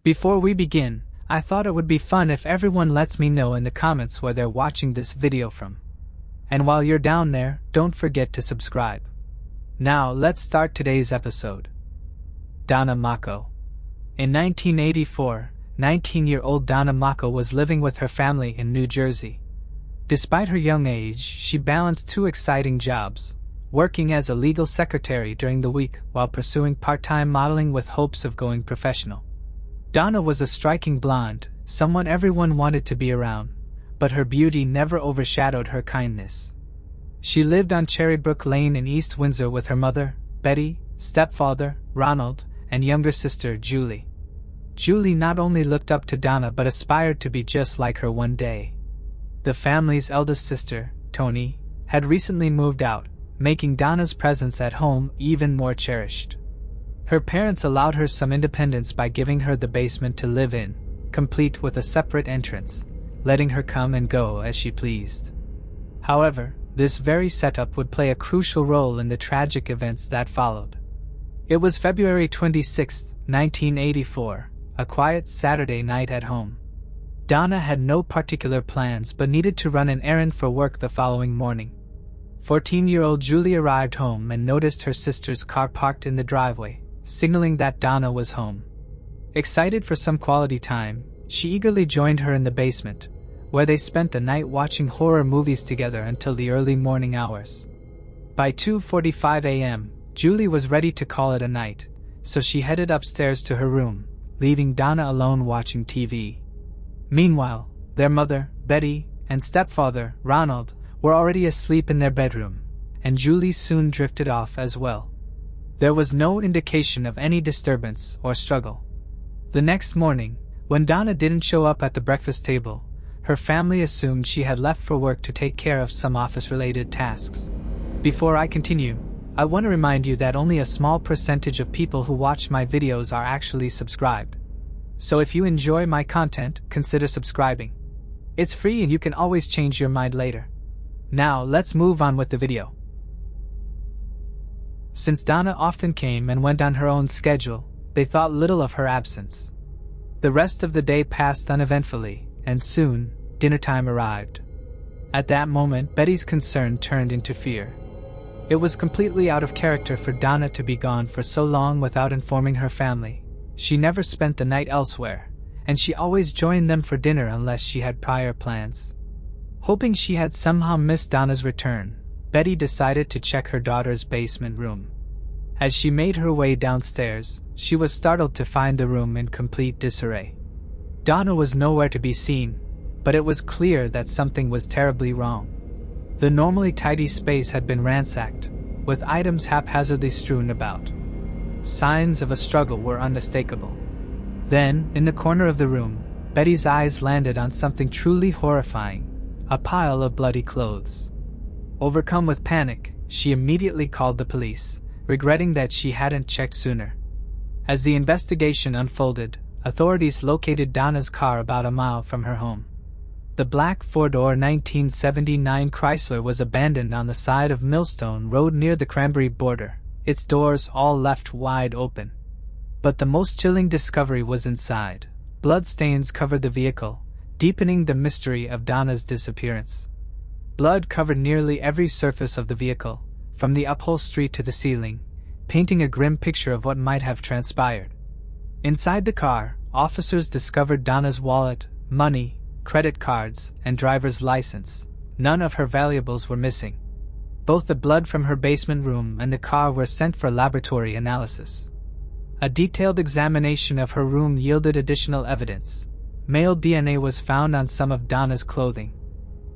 Before we begin, I thought it would be fun if everyone lets me know in the comments where they're watching this video from. And while you're down there, don't forget to subscribe. Now let's start today's episode. Donna Mako. In 1984, 19-year-old Donna Mako was living with her family in New Jersey. Despite her young age, she balanced two exciting jobs, working as a legal secretary during the week while pursuing part-time modeling with hopes of going professional. Donna was a striking blonde, someone everyone wanted to be around, but her beauty never overshadowed her kindness. She lived on Cherrybrook Lane in East Windsor with her mother, Betty, stepfather, Ronald, and younger sister, Julie. Julie not only looked up to Donna but aspired to be just like her one day. The family's eldest sister, Toni, had recently moved out, making Donna's presence at home even more cherished. Her parents allowed her some independence by giving her the basement to live in, complete with a separate entrance, letting her come and go as she pleased. However, this very setup would play a crucial role in the tragic events that followed. It was February 26, 1984, a quiet Saturday night at home. Donna had no particular plans but needed to run an errand for work the following morning. 14-year-old Julie arrived home and noticed her sister's car parked in the driveway, signaling that Donna was home. Excited for some quality time, she eagerly joined her in the basement, where they spent the night watching horror movies together until the early morning hours. By 2:45 a.m., Julie was ready to call it a night, so she headed upstairs to her room, leaving Donna alone watching TV. Meanwhile, their mother, Betty, and stepfather, Ronald, were already asleep in their bedroom, and Julie soon drifted off as well. There was no indication of any disturbance or struggle. The next morning, when Donna didn't show up at the breakfast table, her family assumed she had left for work to take care of some office-related tasks. Before I continue, I want to remind you that only a small percentage of people who watch my videos are actually subscribed. So if you enjoy my content, consider subscribing. It's free and you can always change your mind later. Now let's move on with the video. Since Donna often came and went on her own schedule, they thought little of her absence. The rest of the day passed uneventfully, and soon, dinner time arrived. At that moment, Betty's concern turned into fear. It was completely out of character for Donna to be gone for so long without informing her family. She never spent the night elsewhere, and she always joined them for dinner unless she had prior plans. Hoping she had somehow missed Donna's return, Betty decided to check her daughter's basement room. As she made her way downstairs, she was startled to find the room in complete disarray. Donna was nowhere to be seen, but it was clear that something was terribly wrong. The normally tidy space had been ransacked, with items haphazardly strewn about. Signs of a struggle were unmistakable. Then, in the corner of the room, Betty's eyes landed on something truly horrifying, a pile of bloody clothes. Overcome with panic, she immediately called the police, regretting that she hadn't checked sooner. As the investigation unfolded, authorities located Donna's car about a mile from her home. The black four-door 1979 Chrysler was abandoned on the side of Millstone Road near the Cranberry border, its doors all left wide open. But the most chilling discovery was inside. Bloodstains covered the vehicle, deepening the mystery of Donna's disappearance. Blood covered nearly every surface of the vehicle, from the upholstery to the ceiling, painting a grim picture of what might have transpired. Inside the car, officers discovered Donna's wallet, money, credit cards, and driver's license. None of her valuables were missing. Both the blood from her basement room and the car were sent for laboratory analysis. A detailed examination of her room yielded additional evidence. Male DNA was found on some of Donna's clothing.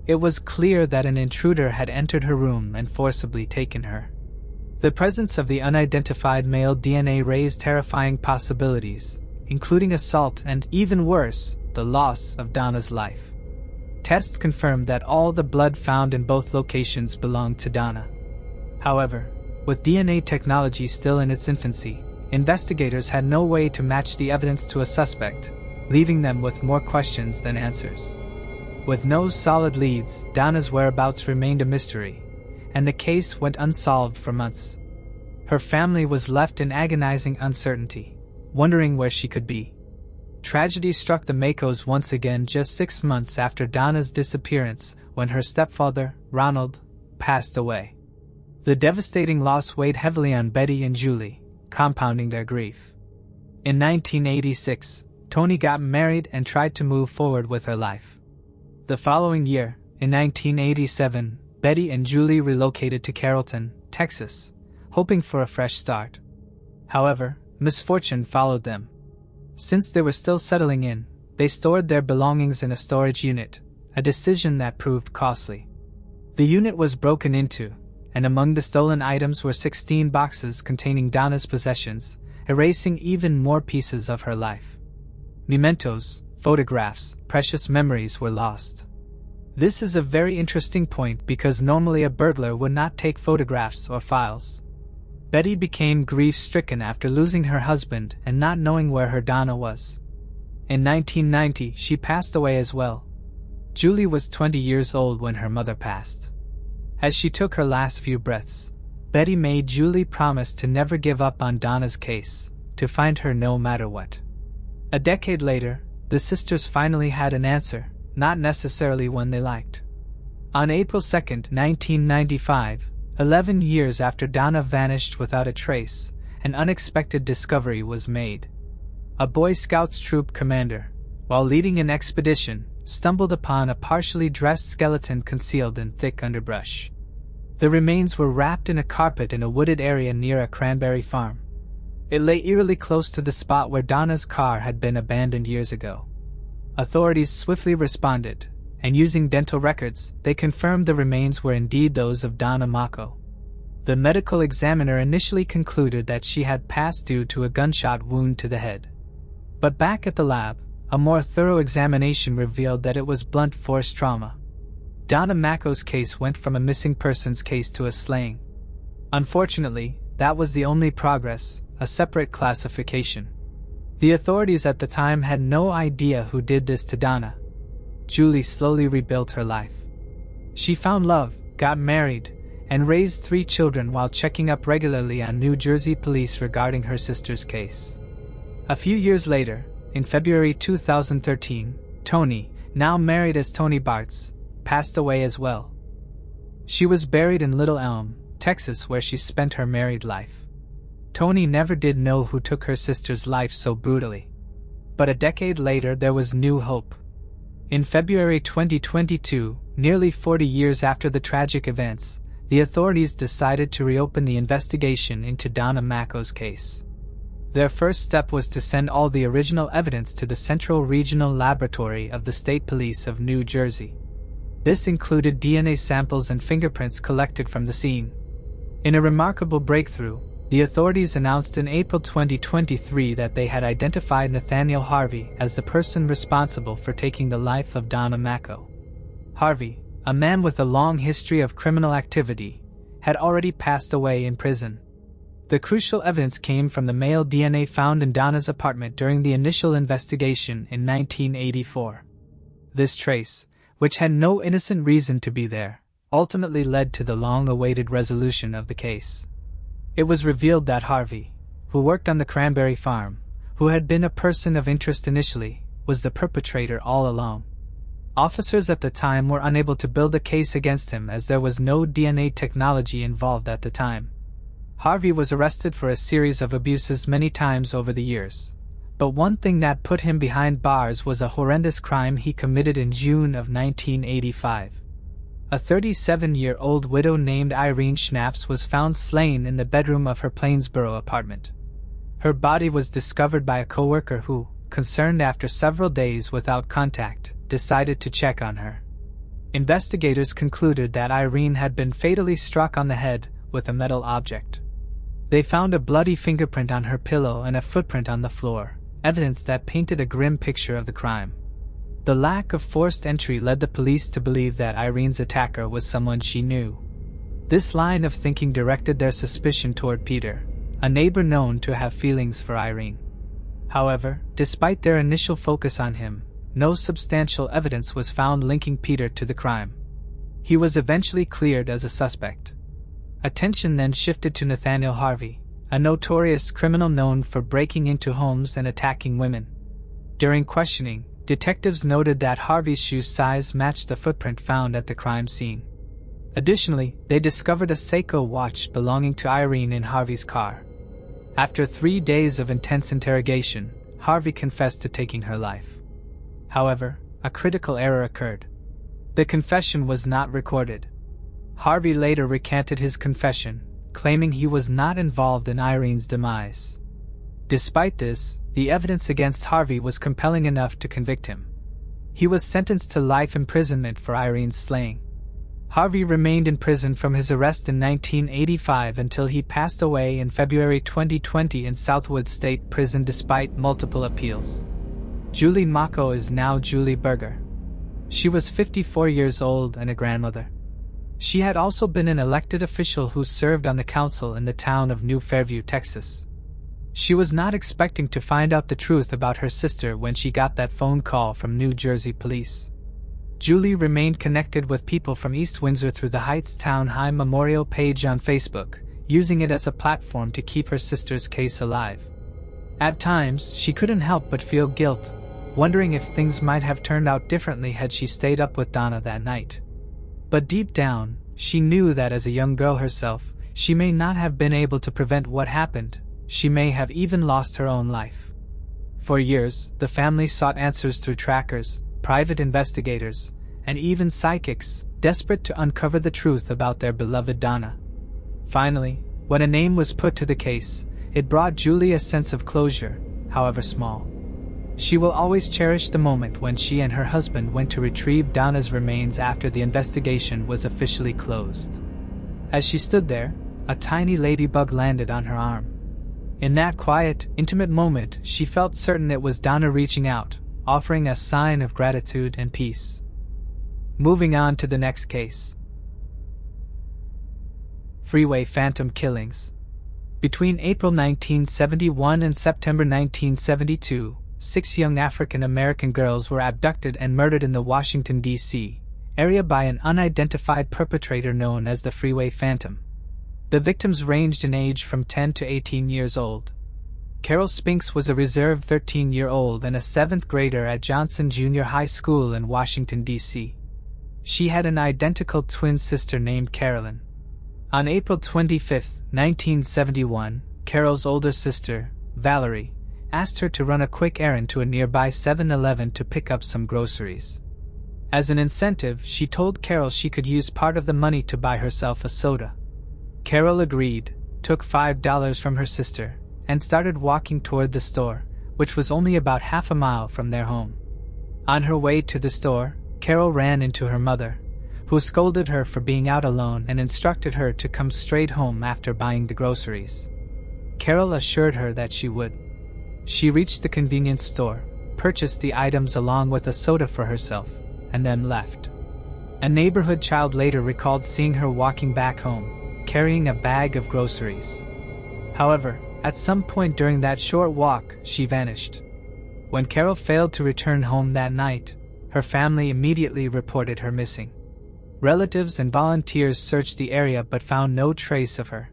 It was clear that an intruder had entered her room and forcibly taken her. The presence of the unidentified male DNA raised terrifying possibilities, including assault and, even worse, the loss of Donna's life. Tests confirmed that all the blood found in both locations belonged to Donna. However, with DNA technology still in its infancy, investigators had no way to match the evidence to a suspect, leaving them with more questions than answers. With no solid leads, Donna's whereabouts remained a mystery, and the case went unsolved for months. Her family was left in agonizing uncertainty, wondering where she could be. Tragedy struck the Makos once again just 6 months after Donna's disappearance, when her stepfather, Ronald, passed away. The devastating loss weighed heavily on Betty and Julie, compounding their grief. In 1986, Toni got married and tried to move forward with her life. The following year, in 1987, Betty and Julie relocated to Carrollton, Texas, hoping for a fresh start. However, misfortune followed them. Since they were still settling in, they stored their belongings in a storage unit, a decision that proved costly. The unit was broken into, and among the stolen items were 16 boxes containing Donna's possessions, erasing even more pieces of her life. Mementos, photographs, precious memories were lost. This is a very interesting point because normally a burglar would not take photographs or files. Betty became grief-stricken after losing her husband and not knowing where her Donna was. In 1990, she passed away as well. Julie was 20 years old when her mother passed. As she took her last few breaths, Betty made Julie promise to never give up on Donna's case, to find her no matter what. A decade later, the sisters finally had an answer, not necessarily one they liked. On April 2, 1995, 11 years after Donna vanished without a trace, an unexpected discovery was made. A Boy Scouts troop commander, while leading an expedition, stumbled upon a partially dressed skeleton concealed in thick underbrush. The remains were wrapped in a carpet in a wooded area near a cranberry farm. It lay eerily close to the spot where Donna's car had been abandoned years ago. Authorities swiftly responded, and using dental records, they confirmed the remains were indeed those of Donna Mako. The medical examiner initially concluded that she had passed due to a gunshot wound to the head. But back at the lab, a more thorough examination revealed that it was blunt force trauma. Donna Mako's case went from a missing persons case to a slaying. Unfortunately, that was the only progress, a separate classification. The authorities at the time had no idea who did this to Donna. Julie slowly rebuilt her life. She found love, got married, and raised 3 children while checking up regularly on New Jersey police regarding her sister's case. A few years later, in February 2013, Toni, now married as Toni Bartz, passed away as well. She was buried in Little Elm, Texas, where she spent her married life. Toni never did know who took her sister's life so brutally. But a decade later there was new hope. In February 2022, nearly 40 years after the tragic events, the authorities decided to reopen the investigation into Donna Mako's case. Their first step was to send all the original evidence to the Central Regional Laboratory of the State Police of New Jersey. This included DNA samples and fingerprints collected from the scene. In a remarkable breakthrough, the authorities announced in April 2023 that they had identified Nathaniel Harvey as the person responsible for taking the life of Donna Mako. Harvey, a man with a long history of criminal activity, had already passed away in prison. The crucial evidence came from the male DNA found in Donna's apartment during the initial investigation in 1984. This trace, which had no innocent reason to be there, ultimately led to the long-awaited resolution of the case. It was revealed that Harvey, who worked on the cranberry farm, who had been a person of interest initially, was the perpetrator all along. Officers at the time were unable to build a case against him as there was no DNA technology involved at the time. Harvey was arrested for a series of abuses many times over the years, but one thing that put him behind bars was a horrendous crime he committed in June of 1985. A 37-year-old widow named Irene Schnaps was found slain in the bedroom of her Plainsboro apartment. Her body was discovered by a coworker who, concerned after several days without contact, decided to check on her. Investigators concluded that Irene had been fatally struck on the head with a metal object. They found a bloody fingerprint on her pillow and a footprint on the floor, evidence that painted a grim picture of the crime. The lack of forced entry led the police to believe that Irene's attacker was someone she knew. This line of thinking directed their suspicion toward Peter, a neighbor known to have feelings for Irene. However, despite their initial focus on him, no substantial evidence was found linking Peter to the crime. He was eventually cleared as a suspect. Attention then shifted to Nathaniel Harvey, a notorious criminal known for breaking into homes and attacking women. During questioning, detectives noted that Harvey's shoe size matched the footprint found at the crime scene. Additionally, they discovered a Seiko watch belonging to Irene in Harvey's car. After 3 days of intense interrogation, Harvey confessed to taking her life. However, a critical error occurred. The confession was not recorded. Harvey later recanted his confession, claiming he was not involved in Irene's demise. Despite this, the evidence against Harvey was compelling enough to convict him. He was sentenced to life imprisonment for Irene's slaying. Harvey remained in prison from his arrest in 1985 until he passed away in February 2020 in Southwood State Prison despite multiple appeals. Julie Mako is now Julie Berger. She was 54 years old and a grandmother. She had also been an elected official who served on the council in the town of New Fairview, Texas. She was not expecting to find out the truth about her sister when she got that phone call from New Jersey police. Julie remained connected with people from East Windsor through the Heights Town High Memorial page on Facebook, using it as a platform to keep her sister's case alive. At times, she couldn't help but feel guilt, wondering if things might have turned out differently had she stayed up with Donna that night. But deep down, she knew that as a young girl herself, she may not have been able to prevent what happened. She may have even lost her own life. For years, the family sought answers through trackers, private investigators, and even psychics, desperate to uncover the truth about their beloved Donna. Finally, when a name was put to the case, it brought Julie a sense of closure, however small. She will always cherish the moment when she and her husband went to retrieve Donna's remains after the investigation was officially closed. As she stood there, a tiny ladybug landed on her arm. In that quiet, intimate moment, she felt certain it was Donna reaching out, offering a sign of gratitude and peace. Moving on to the next case. Freeway phantom killings. Between April 1971 and September 1972, 6 young African American girls were abducted and murdered in the Washington, D.C. area by an unidentified perpetrator known as the Freeway Phantom. The victims ranged in age from 10 to 18 years old. Carol Spinks was a reserve 13-year-old and a 7th grader at Johnson Junior High School in Washington, D.C. She had an identical twin sister named Carolyn. On April 25, 1971, Carol's older sister, Valerie, asked her to run a quick errand to a nearby 7-Eleven to pick up some groceries. As an incentive, she told Carol she could use part of the money to buy herself a soda. Carol agreed, took $5 from her sister, and started walking toward the store, which was only about half a mile from their home. On her way to the store, Carol ran into her mother, who scolded her for being out alone and instructed her to come straight home after buying the groceries. Carol assured her that she would. She reached the convenience store, purchased the items along with a soda for herself, and then left. A neighborhood child later recalled seeing her walking back home, carrying a bag of groceries. However, at some point during that short walk, she vanished. When Carol failed to return home that night, her family immediately reported her missing. Relatives and volunteers searched the area but found no trace of her.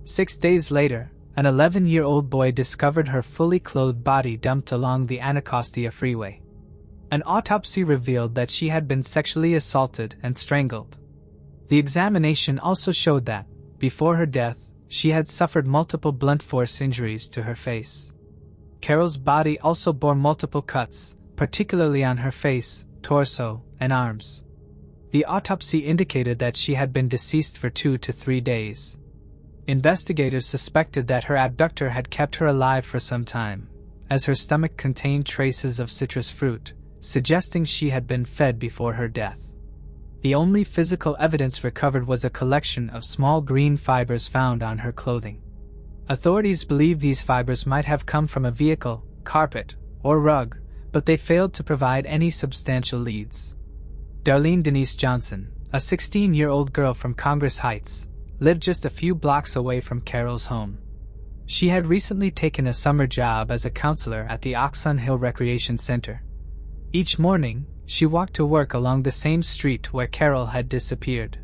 6 days later, an 11-year-old boy discovered her fully clothed body dumped along the Anacostia Freeway. An autopsy revealed that she had been sexually assaulted and strangled. The examination also showed that, before her death, she had suffered multiple blunt force injuries to her face. Carol's body also bore multiple cuts, particularly on her face, torso, and arms. The autopsy indicated that she had been deceased for 2 to 3 days. Investigators suspected that her abductor had kept her alive for some time, as her stomach contained traces of citrus fruit, suggesting she had been fed before her death. The only physical evidence recovered was a collection of small green fibers found on her clothing. Authorities believe these fibers might have come from a vehicle, carpet, or rug, but they failed to provide any substantial leads. Darlene Denise Johnson, a 16-year-old girl from Congress Heights, lived just a few blocks away from Carol's home. She had recently taken a summer job as a counselor at the Oxon Hill Recreation Center. Each morning, she walked to work along the same street where Carol had disappeared.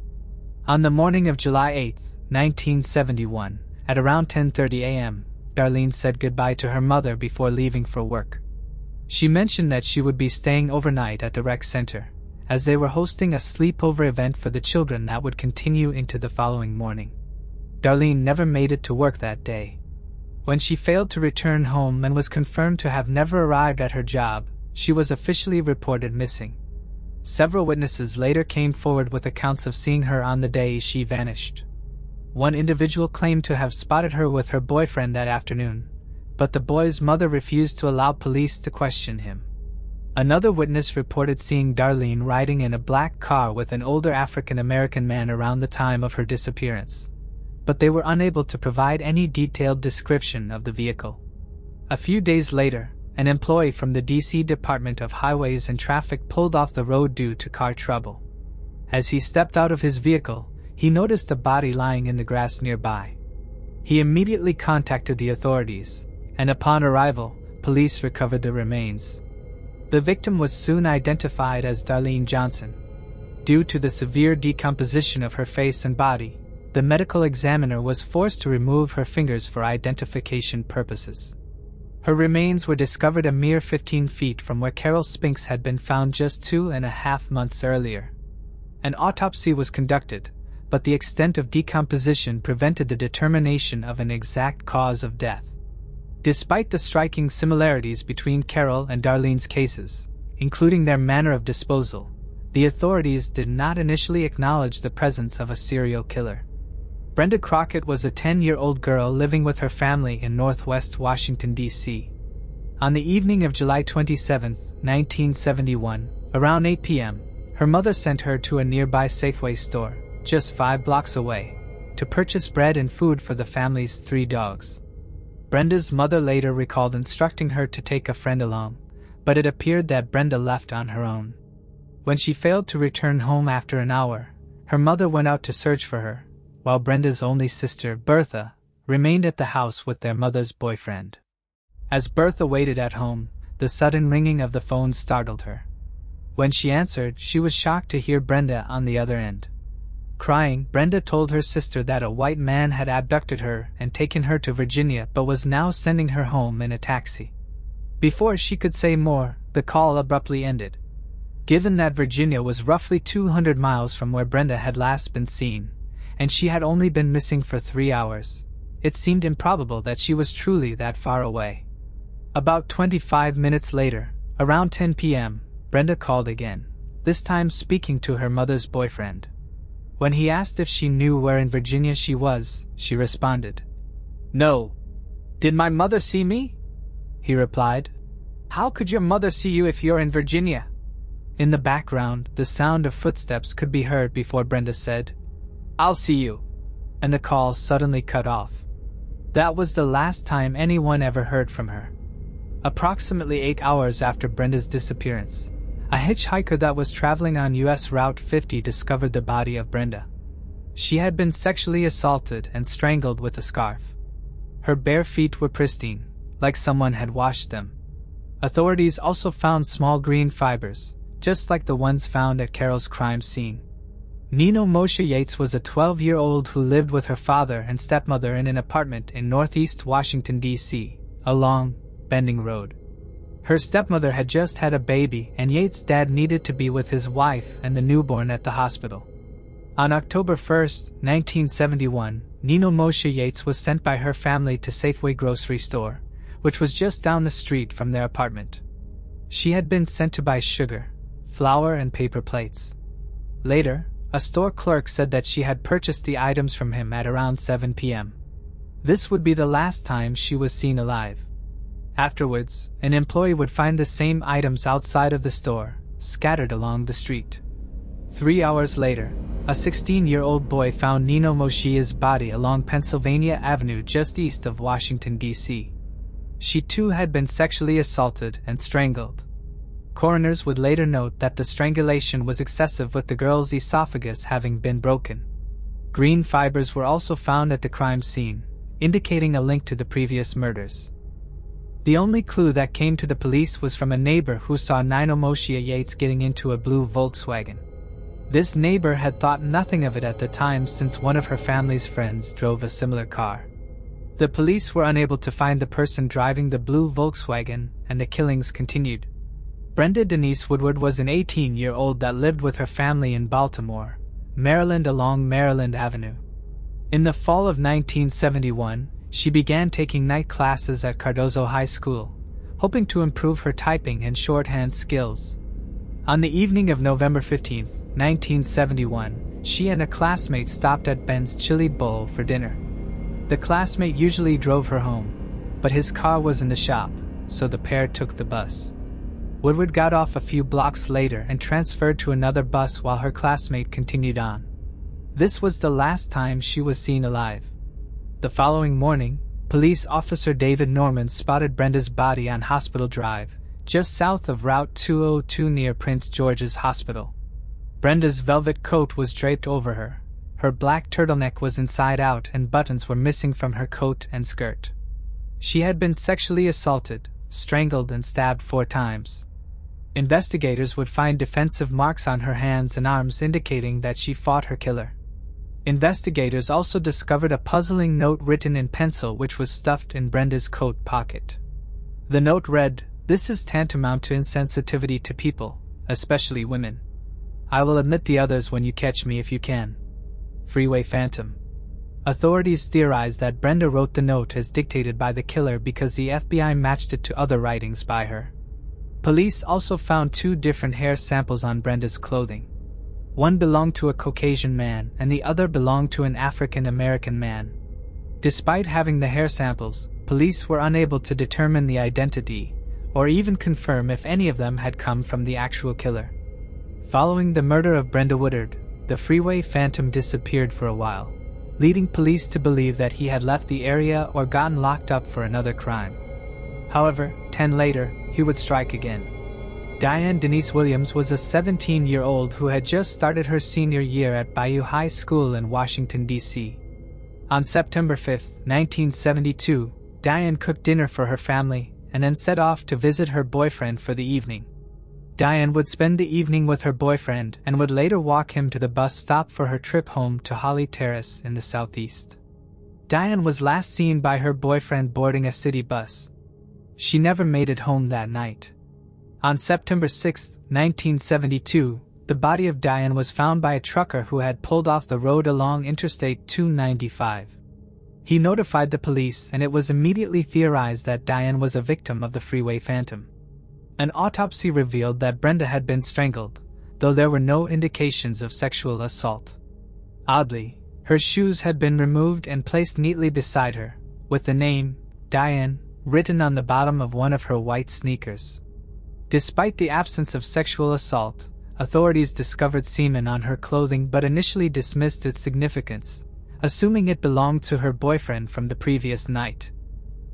On the morning of July 8, 1971, at around 10:30 a.m., Darlene said goodbye to her mother before leaving for work. She mentioned that she would be staying overnight at the rec center, as they were hosting a sleepover event for the children that would continue into the following morning. Darlene never made it to work that day. When she failed to return home and was confirmed to have never arrived at her job, she was officially reported missing. Several witnesses later came forward with accounts of seeing her on the day she vanished. One individual claimed to have spotted her with her boyfriend that afternoon, but the boy's mother refused to allow police to question him. Another witness reported seeing Darlene riding in a black car with an older African-American man around the time of her disappearance, but they were unable to provide any detailed description of the vehicle. A few days later, an employee from the DC Department of Highways and Traffic pulled off the road due to car trouble. As he stepped out of his vehicle, he noticed a body lying in the grass nearby. He immediately contacted the authorities, and upon arrival, police recovered the remains. The victim was soon identified as Darlene Johnson. Due to the severe decomposition of her face and body, the medical examiner was forced to remove her fingers for identification purposes. Her remains were discovered a mere 15 feet from where Carol Spinks had been found just 2.5 months earlier. An autopsy was conducted, but the extent of decomposition prevented the determination of an exact cause of death. Despite the striking similarities between Carol and Darlene's cases, including their manner of disposal, the authorities did not initially acknowledge the presence of a serial killer. Brenda Crockett was a 10-year-old girl living with her family in northwest Washington, D.C. On the evening of July 27, 1971, around 8 p.m., her mother sent her to a nearby Safeway store, just 5 blocks away, to purchase bread and food for the family's 3 dogs. Brenda's mother later recalled instructing her to take a friend along, but it appeared that Brenda left on her own. When she failed to return home after an hour, her mother went out to search for her, while Brenda's only sister, Bertha, remained at the house with their mother's boyfriend. As Bertha waited at home, the sudden ringing of the phone startled her. When she answered, she was shocked to hear Brenda on the other end. Crying, Brenda told her sister that a white man had abducted her and taken her to Virginia but was now sending her home in a taxi. Before she could say more, the call abruptly ended. Given that Virginia was roughly 200 miles from where Brenda had last been seen, and she had only been missing for 3 hours, it seemed improbable that she was truly that far away. About 25 minutes later, around 10 p.m., Brenda called again, this time speaking to her mother's boyfriend. When he asked if she knew where in Virginia she was, she responded, "No. Did my mother see me?" He replied, "How could your mother see you if you're in Virginia?" In the background, the sound of footsteps could be heard before Brenda said, "I'll see you," and the call suddenly cut off. That was the last time anyone ever heard from her. Approximately 8 hours after Brenda's disappearance, a hitchhiker that was traveling on US Route 50 discovered the body of Brenda. She had been sexually assaulted and strangled with a scarf. Her bare feet were pristine, like someone had washed them. Authorities also found small green fibers, just like the ones found at Carol's crime scene. Nino Moshe Yates was a 12-year-old who lived with her father and stepmother in an apartment in northeast Washington, D.C., along Bending Road. Her stepmother had just had a baby, and Yates' dad needed to be with his wife and the newborn at the hospital. On October 1, 1971, Nino Moshe Yates was sent by her family to Safeway grocery store, which was just down the street from their apartment. She had been sent to buy sugar, flour, and paper plates. Later, a store clerk said that she had purchased the items from him at around 7 p.m. This would be the last time she was seen alive. Afterwards, an employee would find the same items outside of the store, scattered along the street. 3 hours later, a 16-year-old boy found Nino Moshe's body along Pennsylvania Avenue just east of Washington, D.C. She too had been sexually assaulted and strangled. Coroners would later note that the strangulation was excessive, with the girl's esophagus having been broken. Green fibers were also found at the crime scene, indicating a link to the previous murders. The only clue that came to the police was from a neighbor who saw Nino Moshe Yates getting into a blue Volkswagen. This neighbor had thought nothing of it at the time, since one of her family's friends drove a similar car. The police were unable to find the person driving the blue Volkswagen, and the killings continued. Brenda Denise Woodward was an 18-year-old that lived with her family in Baltimore, Maryland along Maryland Avenue. In the fall of 1971, she began taking night classes at Cardozo High School, hoping to improve her typing and shorthand skills. On the evening of November 15, 1971, she and a classmate stopped at Ben's Chili Bowl for dinner. The classmate usually drove her home, but his car was in the shop, so the pair took the bus. Woodward got off a few blocks later and transferred to another bus while her classmate continued on. This was the last time she was seen alive. The following morning, police officer David Norman spotted Brenda's body on Hospital Drive, just south of Route 202 near Prince George's Hospital. Brenda's velvet coat was draped over her. Her black turtleneck was inside out and buttons were missing from her coat and skirt. She had been sexually assaulted, strangled and stabbed 4 times. Investigators would find defensive marks on her hands and arms indicating that she fought her killer. Investigators also discovered a puzzling note written in pencil which was stuffed in Brenda's coat pocket. The note read, "This is tantamount to insensitivity to people, especially women. I will admit the others when you catch me if you can. Freeway Phantom." Authorities theorized that Brenda wrote the note as dictated by the killer because the FBI matched it to other writings by her. Police also found 2 different hair samples on Brenda's clothing. One belonged to a Caucasian man and the other belonged to an African American man. Despite having the hair samples, police were unable to determine the identity, or even confirm if any of them had come from the actual killer. Following the murder of Brenda Woodward, the Freeway Phantom disappeared for a while, leading police to believe that he had left the area or gotten locked up for another crime. However, 10 later, he would strike again. Diane Denise Williams was a 17-year-old who had just started her senior year at Bayou High School in Washington, D.C. On September 5, 1972, Diane cooked dinner for her family and then set off to visit her boyfriend for the evening. Diane would spend the evening with her boyfriend and would later walk him to the bus stop for her trip home to Holly Terrace in the southeast. Diane was last seen by her boyfriend boarding a city bus. She never made it home that night. On September 6, 1972, the body of Diane was found by a trucker who had pulled off the road along Interstate 295. He notified the police and it was immediately theorized that Diane was a victim of the Freeway Phantom. An autopsy revealed that Brenda had been strangled, though there were no indications of sexual assault. Oddly, her shoes had been removed and placed neatly beside her, with the name, Diane, written on the bottom of one of her white sneakers. Despite the absence of sexual assault, authorities discovered semen on her clothing but initially dismissed its significance, assuming it belonged to her boyfriend from the previous night.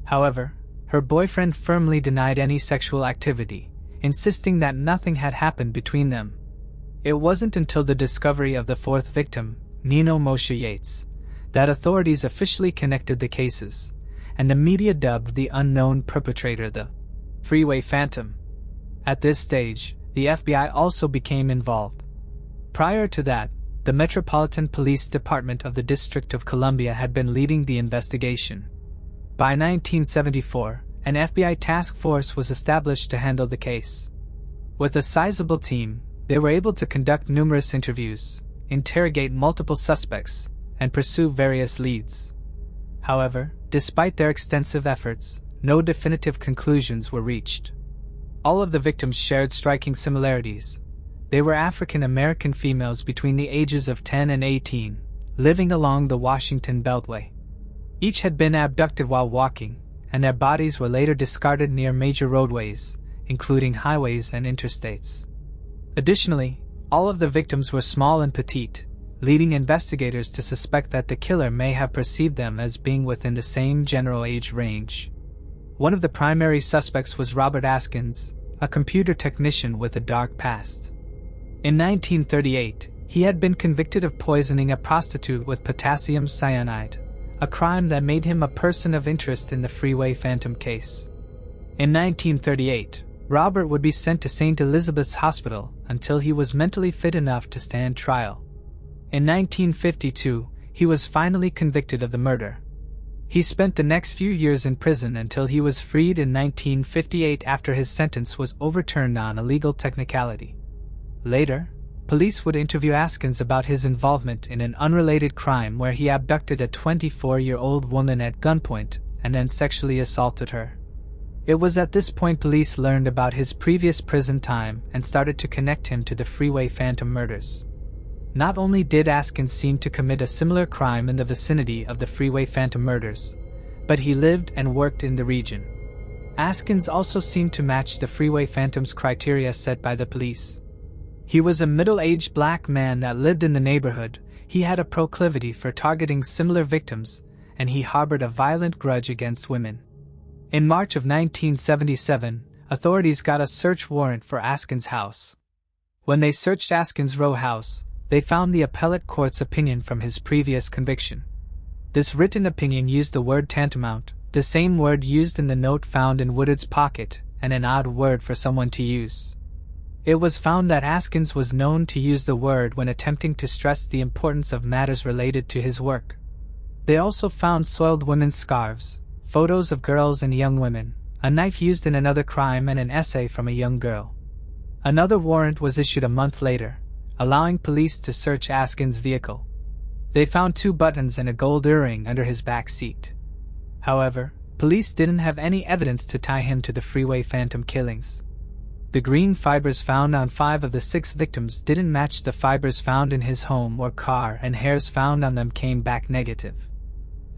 However, her boyfriend firmly denied any sexual activity, insisting that nothing had happened between them. It wasn't until the discovery of the 4th victim, Nino Moshe Yates, that authorities officially connected the cases, and the media dubbed the unknown perpetrator the Freeway Phantom. At this stage, the FBI also became involved. Prior to that, the Metropolitan Police Department of the District of Columbia had been leading the investigation. By 1974, an FBI task force was established to handle the case. With a sizable team, they were able to conduct numerous interviews, interrogate multiple suspects, and pursue various leads. However, despite their extensive efforts, no definitive conclusions were reached. All of the victims shared striking similarities. They were African American females between the ages of 10 and 18, living along the Washington Beltway. Each had been abducted while walking, and their bodies were later discarded near major roadways, including highways and interstates. Additionally, all of the victims were small and petite, leading investigators to suspect that the killer may have perceived them as being within the same general age range. One of the primary suspects was Robert Askins, a computer technician with a dark past. In 1938, he had been convicted of poisoning a prostitute with potassium cyanide, a crime that made him a person of interest in the Freeway Phantom case. In 1938, Robert would be sent to St. Elizabeth's Hospital until he was mentally fit enough to stand trial. In 1952, he was finally convicted of the murder. He spent the next few years in prison until he was freed in 1958 after his sentence was overturned on a legal technicality. Later, police would interview Askins about his involvement in an unrelated crime where he abducted a 24-year-old woman at gunpoint and then sexually assaulted her. It was at this point police learned about his previous prison time and started to connect him to the Freeway Phantom murders. Not only did Askins seem to commit a similar crime in the vicinity of the Freeway Phantom murders, but he lived and worked in the region. Askins also seemed to match the Freeway Phantom's criteria set by the police. He was a middle-aged black man that lived in the neighborhood, he had a proclivity for targeting similar victims, and he harbored a violent grudge against women. In March of 1977, authorities got a search warrant for Askins' house. When they searched Askins' row house, they found the appellate court's opinion from his previous conviction. This written opinion used the word tantamount, the same word used in the note found in Woodard's pocket, and an odd word for someone to use. It was found that Askins was known to use the word when attempting to stress the importance of matters related to his work. They also found soiled women's scarves, photos of girls and young women, a knife used in another crime, and an essay from a young girl. Another warrant was issued a month later, allowing police to search Askins' vehicle. They found 2 buttons and a gold earring under his back seat. However, police didn't have any evidence to tie him to the Freeway Phantom killings. The green fibers found on 5 of the 6 victims didn't match the fibers found in his home or car, and hairs found on them came back negative.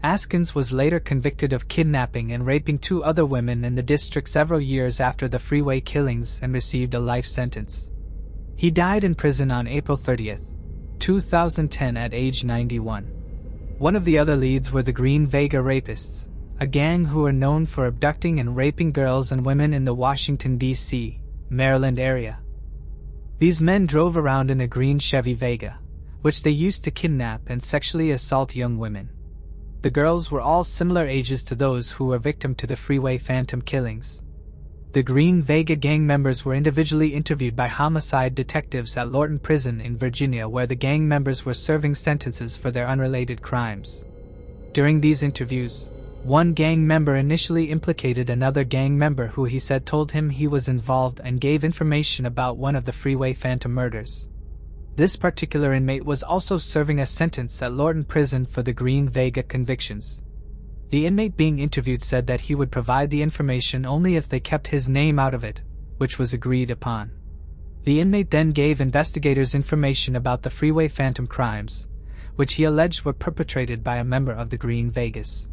Askins was later convicted of kidnapping and raping 2 other women in the district several years after the Freeway killings and received a life sentence. He died in prison on April 30, 2010 at age 91. One of the other leads were the Green Vega Rapists, a gang who were known for abducting and raping girls and women in the Washington, D.C., Maryland area. These men drove around in a green Chevy Vega, which they used to kidnap and sexually assault young women. The girls were all similar ages to those who were victim to the Freeway Phantom killings. The Green Vega gang members were individually interviewed by homicide detectives at Lorton Prison in Virginia, where the gang members were serving sentences for their unrelated crimes. During these interviews, one gang member initially implicated another gang member who he said told him he was involved and gave information about one of the Freeway Phantom murders. This particular inmate was also serving a sentence at Lorton Prison for the Green Vega convictions. The inmate being interviewed said that he would provide the information only if they kept his name out of it, which was agreed upon. The inmate then gave investigators information about the Freeway Phantom crimes, which he alleged were perpetrated by a member of the Green Vegas.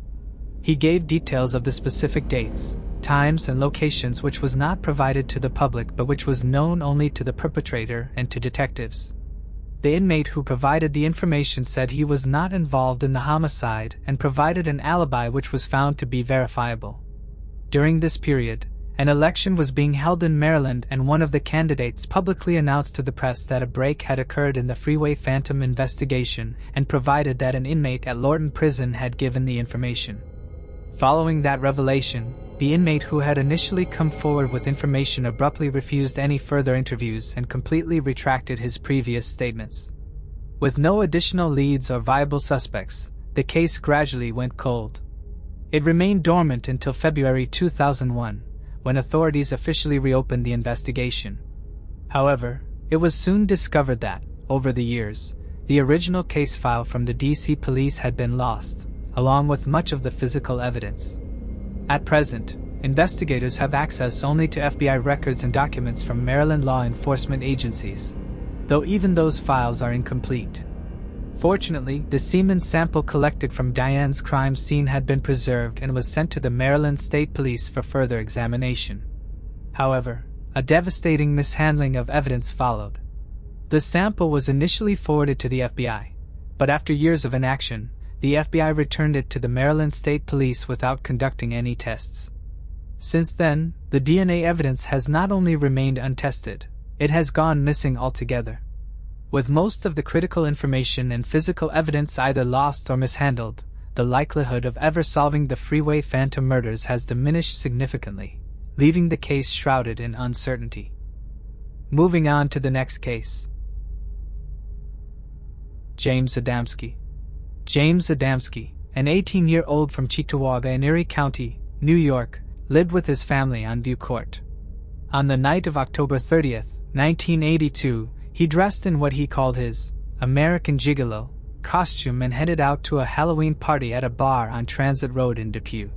He gave details of the specific dates, times, and locations which was not provided to the public but which was known only to the perpetrator and to detectives. The inmate who provided the information said he was not involved in the homicide and provided an alibi which was found to be verifiable. During this period, an election was being held in Maryland, and one of the candidates publicly announced to the press that a break had occurred in the Freeway Phantom investigation and provided that an inmate at Lorton Prison had given the information. Following that revelation, the inmate who had initially come forward with information abruptly refused any further interviews and completely retracted his previous statements. With no additional leads or viable suspects, the case gradually went cold. It remained dormant until February 2001, when authorities officially reopened the investigation. However, it was soon discovered that, over the years, the original case file from the DC police had been lost, along with much of the physical evidence. At present, investigators have access only to FBI records and documents from Maryland law enforcement agencies, though even those files are incomplete. Fortunately, the semen sample collected from Diane's crime scene had been preserved and was sent to the Maryland State Police for further examination. However, a devastating mishandling of evidence followed. The sample was initially forwarded to the FBI, but after years of inaction, the FBI returned it to the Maryland State Police without conducting any tests. Since then, the DNA evidence has not only remained untested, it has gone missing altogether. With most of the critical information and physical evidence either lost or mishandled, the likelihood of ever solving the Freeway Phantom murders has diminished significantly, leaving the case shrouded in uncertainty. Moving on to the next case. James Adamski. James Adamski, an 18-year-old from Cheektowaga in Erie County, New York, lived with his family on View Court. On the night of October 30th, 1982, he dressed in what he called his American Gigolo costume and headed out to a Halloween party at a bar on Transit Road in Depew.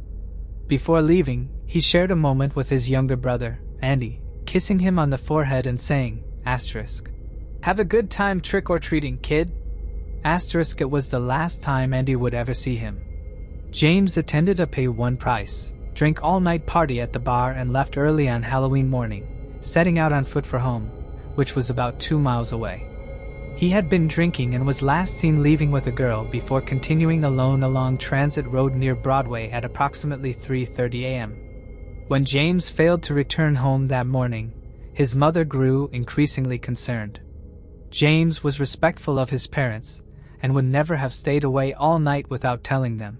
Before leaving, he shared a moment with his younger brother, Andy, kissing him on the forehead and saying, "Have a good time trick-or-treating, kid." It was the last time Andy would ever see him. James attended a pay-one-price, drink-all-night party at the bar and left early on Halloween morning, setting out on foot for home, which was about 2 miles away. He had been drinking and was last seen leaving with a girl before continuing alone along Transit Road near Broadway at approximately 3:30 a.m. When James failed to return home that morning, his mother grew increasingly concerned. James was respectful of his parents and would never have stayed away all night without telling them.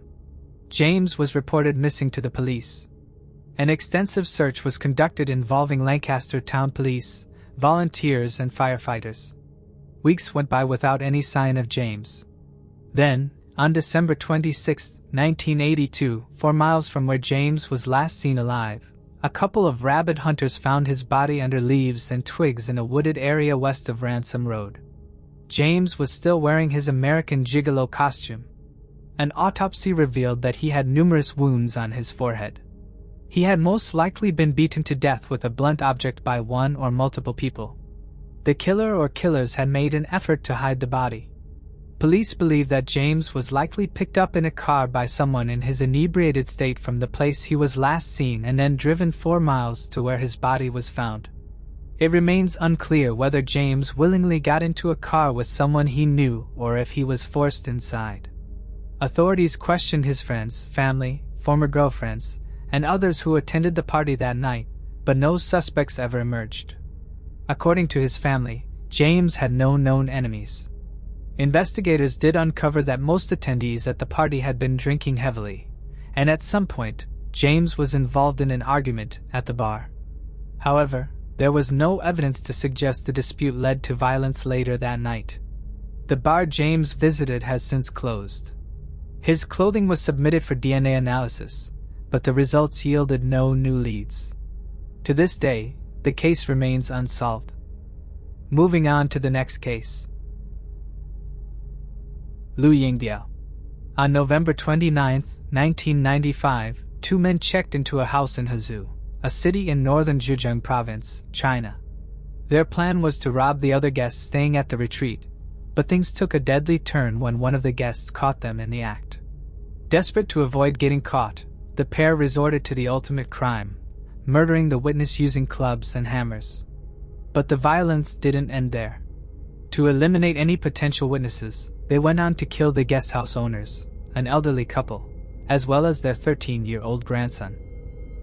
James was reported missing to the police. An extensive search was conducted involving Lancaster Town Police, volunteers, and firefighters. Weeks went by without any sign of James. Then, on December 26, 1982, 4 miles from where James was last seen alive, a couple of rabbit hunters found his body under leaves and twigs in a wooded area west of Ransom Road. James was still wearing his American Gigolo costume. An autopsy revealed that he had numerous wounds on his forehead. He had most likely been beaten to death with a blunt object by one or multiple people. The killer or killers had made an effort to hide the body. Police believe that James was likely picked up in a car by someone in his inebriated state from the place he was last seen and then driven 4 miles to where his body was found. It remains unclear whether James willingly got into a car with someone he knew or if he was forced inside. Authorities questioned his friends, family, former girlfriends, and others who attended the party that night, but no suspects ever emerged. According to his family, James had no known enemies. Investigators did uncover that most attendees at the party had been drinking heavily, and at some point, James was involved in an argument at the bar. However, there was no evidence to suggest the dispute led to violence later that night. The bar James visited has since closed. His clothing was submitted for DNA analysis, but the results yielded no new leads. To this day, the case remains unsolved. Moving on to the next case. Lu Yongbiao. On November 29, 1995, 2 men checked into a house in Huzhou, a city in northern Zhejiang province, China. Their plan was to rob the other guests staying at the retreat, but things took a deadly turn when one of the guests caught them in the act. Desperate to avoid getting caught, the pair resorted to the ultimate crime, murdering the witness using clubs and hammers. But the violence didn't end there. To eliminate any potential witnesses, they went on to kill the guest house owners, an elderly couple, as well as their 13-year-old grandson.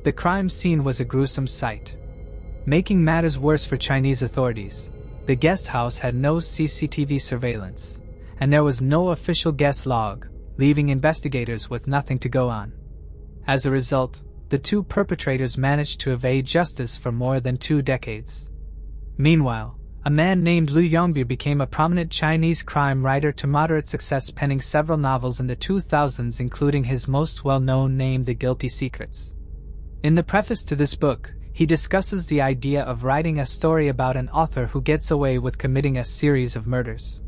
The crime scene was a gruesome sight. Making matters worse for Chinese authorities, the guest house had no CCTV surveillance, and there was no official guest log, leaving investigators with nothing to go on. As a result, the 2 perpetrators managed to evade justice for more than 2 decades. Meanwhile, a man named Lu Yongbiao became a prominent Chinese crime writer to moderate success, penning several novels in the 2000s, including his most well-known name, The Guilty Secrets. In the preface to this book, he discusses the idea of writing a story about an author who gets away with committing a series of murders.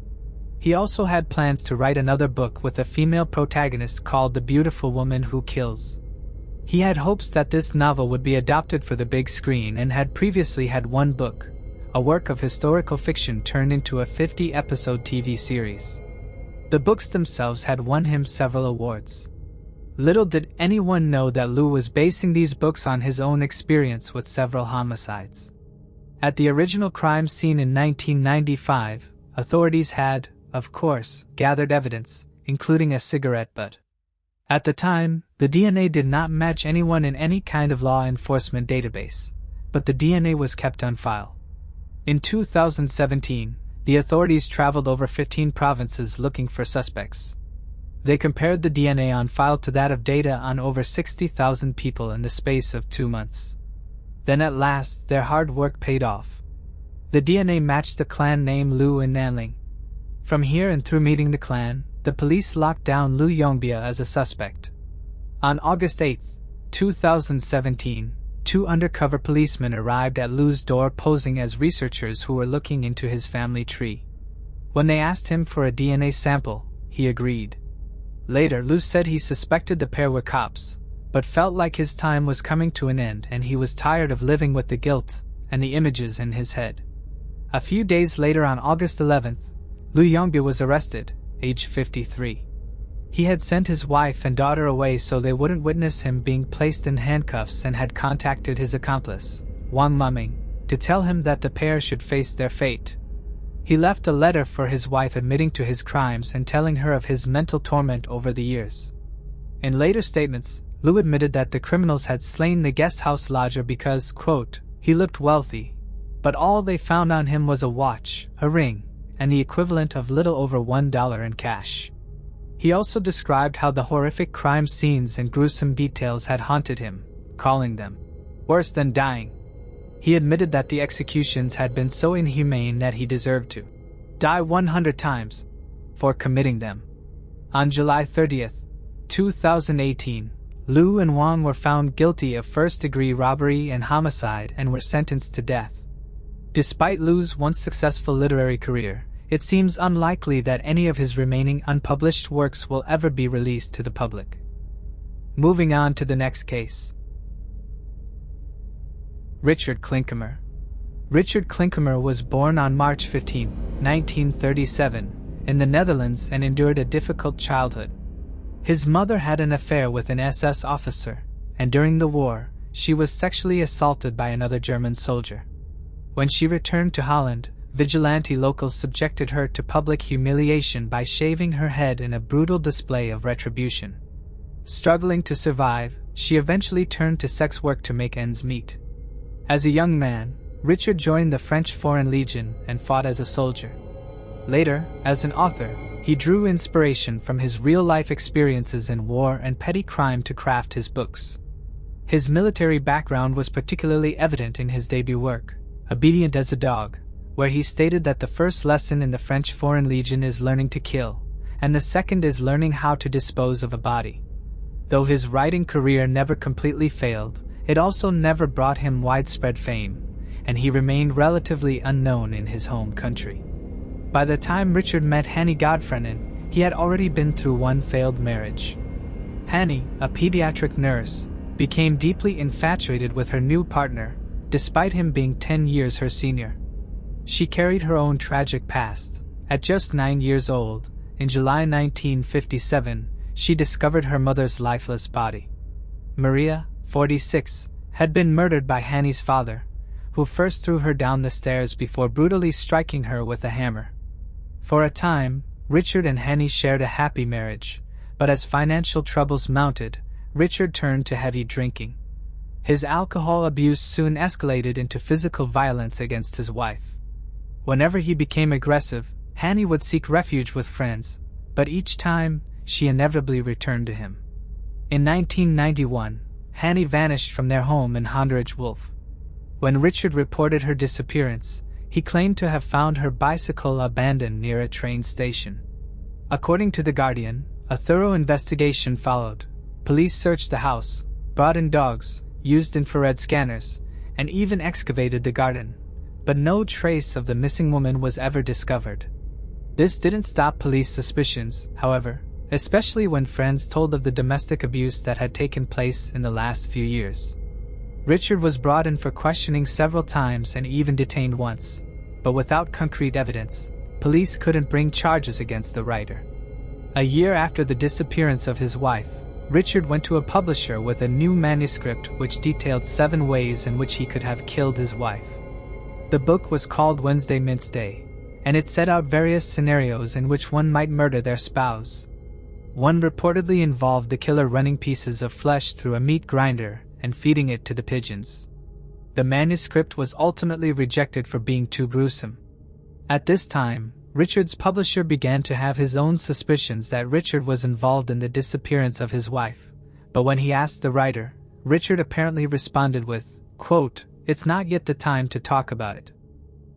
He also had plans to write another book with a female protagonist called The Beautiful Woman Who Kills. He had hopes that this novel would be adapted for the big screen and had previously had one book, a work of historical fiction turned into a 50-episode TV series. The books themselves had won him several awards. Little did anyone know that Lu was basing these books on his own experience with several homicides. At the original crime scene in 1995, authorities had, of course, gathered evidence, including a cigarette butt. At the time, the DNA did not match anyone in any kind of law enforcement database, but the DNA was kept on file. In 2017, the authorities traveled over 15 provinces looking for suspects. They compared the DNA on file to that of data on over 60,000 people in the space of 2 months. Then at last, their hard work paid off. The DNA matched the clan name Lu in Nanling. From here and through meeting the clan, the police locked down Lu Yongbiao as a suspect. On August 8, 2017, 2 undercover policemen arrived at Lu's door posing as researchers who were looking into his family tree. When they asked him for a DNA sample, he agreed. Later, Lu said he suspected the pair were cops, but felt like his time was coming to an end and he was tired of living with the guilt and the images in his head. A few days later, on August 11th, Lu Yongbiao was arrested, age 53. He had sent his wife and daughter away so they wouldn't witness him being placed in handcuffs and had contacted his accomplice, Wang Muming, to tell him that the pair should face their fate. He left a letter for his wife admitting to his crimes and telling her of his mental torment over the years. In later statements, Lu admitted that the criminals had slain the guest house lodger because, quote, he looked wealthy, but all they found on him was a watch, a ring, and the equivalent of little over $1 in cash. He also described how the horrific crime scenes and gruesome details had haunted him, calling them worse than dying. He admitted that the executions had been so inhumane that he deserved to die 100 times for committing them. On July 30, 2018, Lu and Wang were found guilty of first-degree robbery and homicide and were sentenced to death. Despite Lu's once successful literary career, it seems unlikely that any of his remaining unpublished works will ever be released to the public. Moving on to the next case. Richard Klinkhamer. Richard Klinkhamer was born on March 15, 1937, in the Netherlands and endured a difficult childhood. His mother had an affair with an SS officer, and during the war, she was sexually assaulted by another German soldier. When she returned to Holland, vigilante locals subjected her to public humiliation by shaving her head in a brutal display of retribution. Struggling to survive, she eventually turned to sex work to make ends meet. As a young man, Richard joined the French Foreign Legion and fought as a soldier. Later, as an author, he drew inspiration from his real-life experiences in war and petty crime to craft his books. His military background was particularly evident in his debut work, Obedient as a Dog, where he stated that the first lesson in the French Foreign Legion is learning to kill, and the second is learning how to dispose of a body. Though his writing career never completely failed, it also never brought him widespread fame, and he remained relatively unknown in his home country. By the time Richard met Hanny Godfrin, he had already been through one failed marriage. Hanny, a pediatric nurse, became deeply infatuated with her new partner, despite him being 10 years her senior. She carried her own tragic past. At just 9 years old, in July 1957, she discovered her mother's lifeless body. Maria, 46, had been murdered by Hanny's father, who first threw her down the stairs before brutally striking her with a hammer. For a time, Richard and Hanny shared a happy marriage, but as financial troubles mounted, Richard turned to heavy drinking. His alcohol abuse soon escalated into physical violence against his wife. Whenever he became aggressive, Hanny would seek refuge with friends, but each time, she inevitably returned to him. In 1991, Hanny vanished from their home in Honderidge Wolf. When Richard reported her disappearance, he claimed to have found her bicycle abandoned near a train station. According to The Guardian, a thorough investigation followed. Police searched the house, brought in dogs, used infrared scanners, and even excavated the garden, but no trace of the missing woman was ever discovered. This didn't stop police suspicions, however, especially when friends told of the domestic abuse that had taken place in the last few years. Richard was brought in for questioning several times and even detained once, but without concrete evidence, police couldn't bring charges against the writer. A year after the disappearance of his wife, Richard went to a publisher with a new manuscript which detailed 7 ways in which he could have killed his wife. The book was called Wednesday Mince Day, and it set out various scenarios in which one might murder their spouse. One reportedly involved the killer running pieces of flesh through a meat grinder and feeding it to the pigeons. The manuscript was ultimately rejected for being too gruesome. At this time, Richard's publisher began to have his own suspicions that Richard was involved in the disappearance of his wife, but when he asked the writer, Richard apparently responded with, quote, "It's not yet the time to talk about it."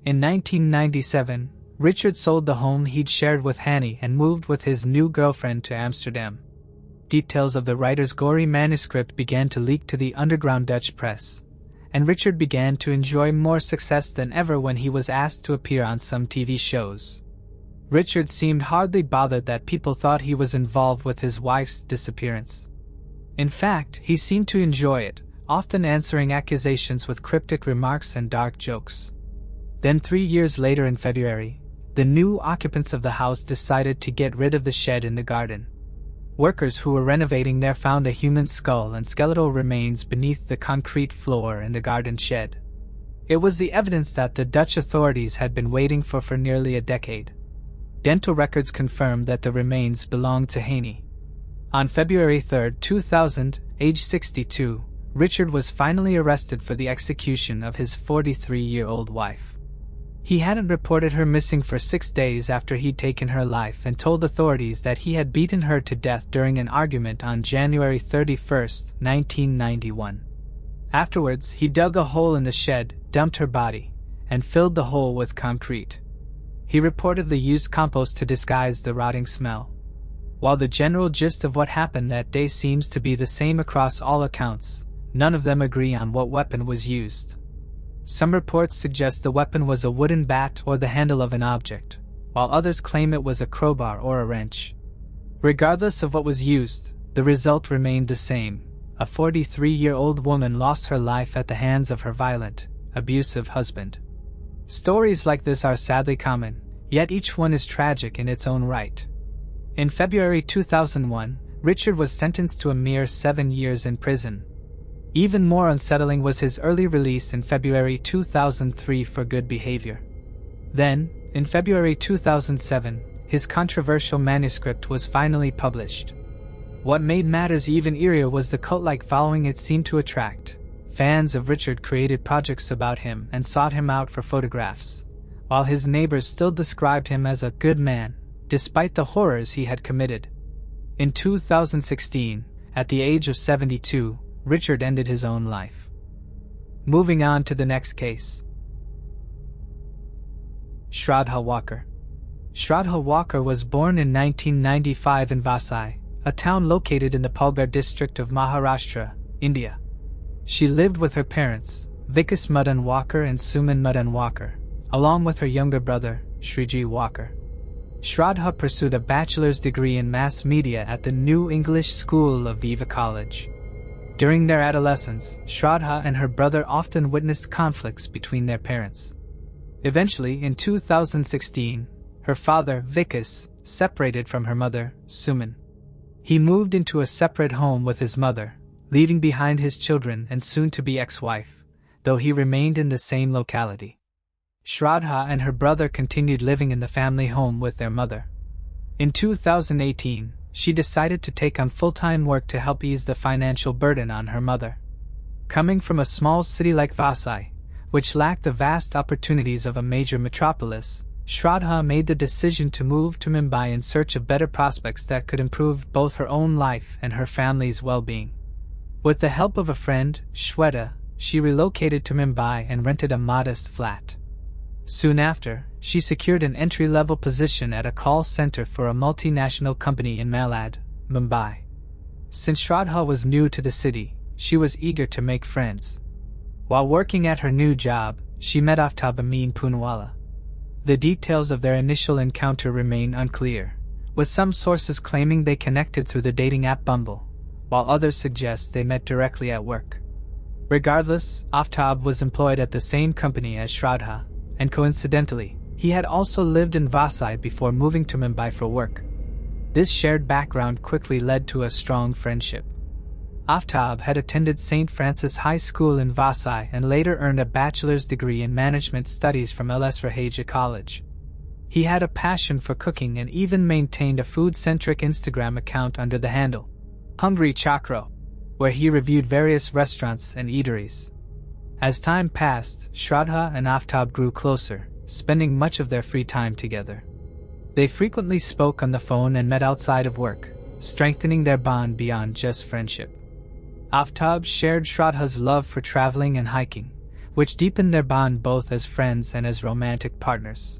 In 1997, Richard sold the home he'd shared with Hanny and moved with his new girlfriend to Amsterdam. Details of the writer's gory manuscript began to leak to the underground Dutch press, and Richard began to enjoy more success than ever when he was asked to appear on some TV shows. Richard seemed hardly bothered that people thought he was involved with his wife's disappearance. In fact, he seemed to enjoy it, often answering accusations with cryptic remarks and dark jokes. Then 3 years later in February, the new occupants of the house decided to get rid of the shed in the garden. Workers who were renovating there found a human skull and skeletal remains beneath the concrete floor in the garden shed. It was the evidence that the Dutch authorities had been waiting for nearly a decade. Dental records confirmed that the remains belonged to Hanny. On February 3, 2000, age 62, Richard was finally arrested for the execution of his 43-year-old wife. He hadn't reported her missing for 6 days after he'd taken her life and told authorities that he had beaten her to death during an argument on January 31, 1991. Afterwards, he dug a hole in the shed, dumped her body, and filled the hole with concrete. He reportedly used compost to disguise the rotting smell. While the general gist of what happened that day seems to be the same across all accounts, none of them agree on what weapon was used. Some reports suggest the weapon was a wooden bat or the handle of an object, while others claim it was a crowbar or a wrench. Regardless of what was used, the result remained the same. A 43-year-old woman lost her life at the hands of her violent, abusive husband. Stories like this are sadly common, yet each one is tragic in its own right. In February 2001, Richard was sentenced to a mere 7 years in prison. Even more unsettling was his early release in February 2003 for good behavior. Then, in February 2007, his controversial manuscript was finally published. What made matters even eerier was the cult-like following it seemed to attract. Fans of Richard created projects about him and sought him out for photographs, while his neighbors still described him as a good man, despite the horrors he had committed. In 2016, at the age of 72, Richard ended his own life. Moving on to the next case. Shraddha Walker. Shraddha Walker was born in 1995 in Vasai, a town located in the Palghar district of Maharashtra, India. She lived with her parents, Vikas Madan Walker and Suman Madan Walker, along with her younger brother, Shraddha Walker. Shraddha pursued a bachelor's degree in mass media at the New English School of Viva College. During their adolescence, Shraddha and her brother often witnessed conflicts between their parents. Eventually, in 2016, her father, Vikas, separated from her mother, Suman. He moved into a separate home with his mother, leaving behind his children and soon-to-be ex-wife, though he remained in the same locality. Shraddha and her brother continued living in the family home with their mother. In 2018, she decided to take on full-time work to help ease the financial burden on her mother. Coming from a small city like Vasai, which lacked the vast opportunities of a major metropolis, Shraddha made the decision to move to Mumbai in search of better prospects that could improve both her own life and her family's well-being. With the help of a friend, Shraddha, she relocated to Mumbai and rented a modest flat. Soon after, she secured an entry-level position at a call center for a multinational company in Malad, Mumbai. Since Shraddha was new to the city, she was eager to make friends. While working at her new job, she met Aftab Amin Poonawala. The details of their initial encounter remain unclear, with some sources claiming they connected through the dating app Bumble, while others suggest they met directly at work. Regardless, Aftab was employed at the same company as Shraddha, and coincidentally, he had also lived in Vasai before moving to Mumbai for work. This shared background quickly led to a strong friendship. Aftab had attended St. Francis High School in Vasai and later earned a bachelor's degree in management studies from LS Raheja College. He had a passion for cooking and even maintained a food-centric Instagram account under the handle Hungry Chakra, where he reviewed various restaurants and eateries. As time passed, Shraddha and Aftab grew closer, spending much of their free time together. They frequently spoke on the phone and met outside of work, strengthening their bond beyond just friendship. Aftab shared Shraddha's love for traveling and hiking, which deepened their bond both as friends and as romantic partners.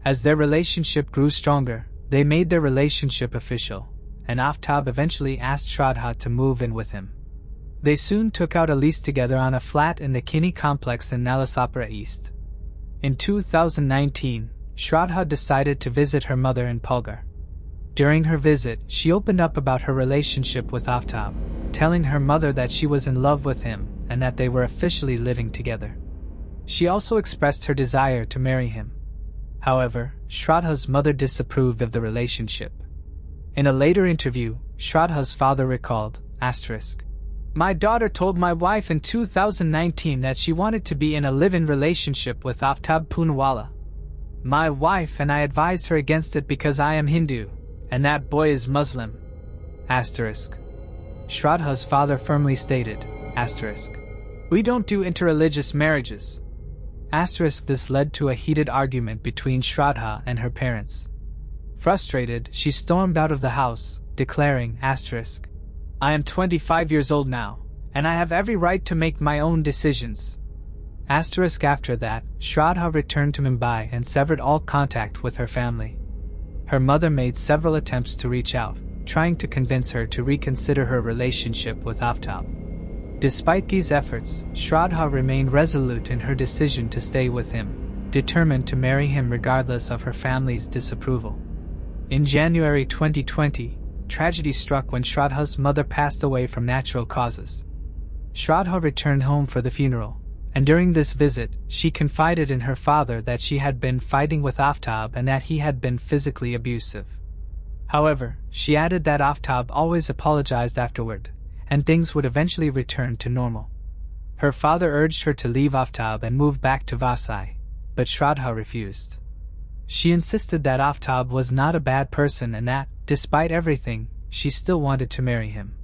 As their relationship grew stronger, they made their relationship official, and Aftab eventually asked Shraddha to move in with him. They soon took out a lease together on a flat in the Kini complex in Nalasopara East. In 2019, Shraddha decided to visit her mother in Pulgar. During her visit, she opened up about her relationship with Aftab, telling her mother that she was in love with him and that they were officially living together. She also expressed her desire to marry him. However, Shraddha's mother disapproved of the relationship. In a later interview, Shraddha's father recalled, "My daughter told my wife in 2019 that she wanted to be in a live-in relationship with Aftab Poonawala. My wife and I advised her against it because I am Hindu, and that boy is Muslim." Shraddha's father firmly stated, "We don't do interreligious marriages." This led to a heated argument between Shraddha and her parents. Frustrated, she stormed out of the house, declaring, "I am 25 years old now, and I have every right to make my own decisions." After that, Shraddha returned to Mumbai and severed all contact with her family. Her mother made several attempts to reach out, trying to convince her to reconsider her relationship with Aftab. Despite these efforts, Shraddha remained resolute in her decision to stay with him, determined to marry him regardless of her family's disapproval. In January 2020, tragedy struck when Shraddha's mother passed away from natural causes. Shraddha returned home for the funeral, and during this visit, she confided in her father that she had been fighting with Aftab and that he had been physically abusive. However, she added that Aftab always apologized afterward, and things would eventually return to normal. Her father urged her to leave Aftab and move back to Vasai, but Shraddha refused. She insisted that Aftab was not a bad person and that, despite everything, she still wanted to marry him.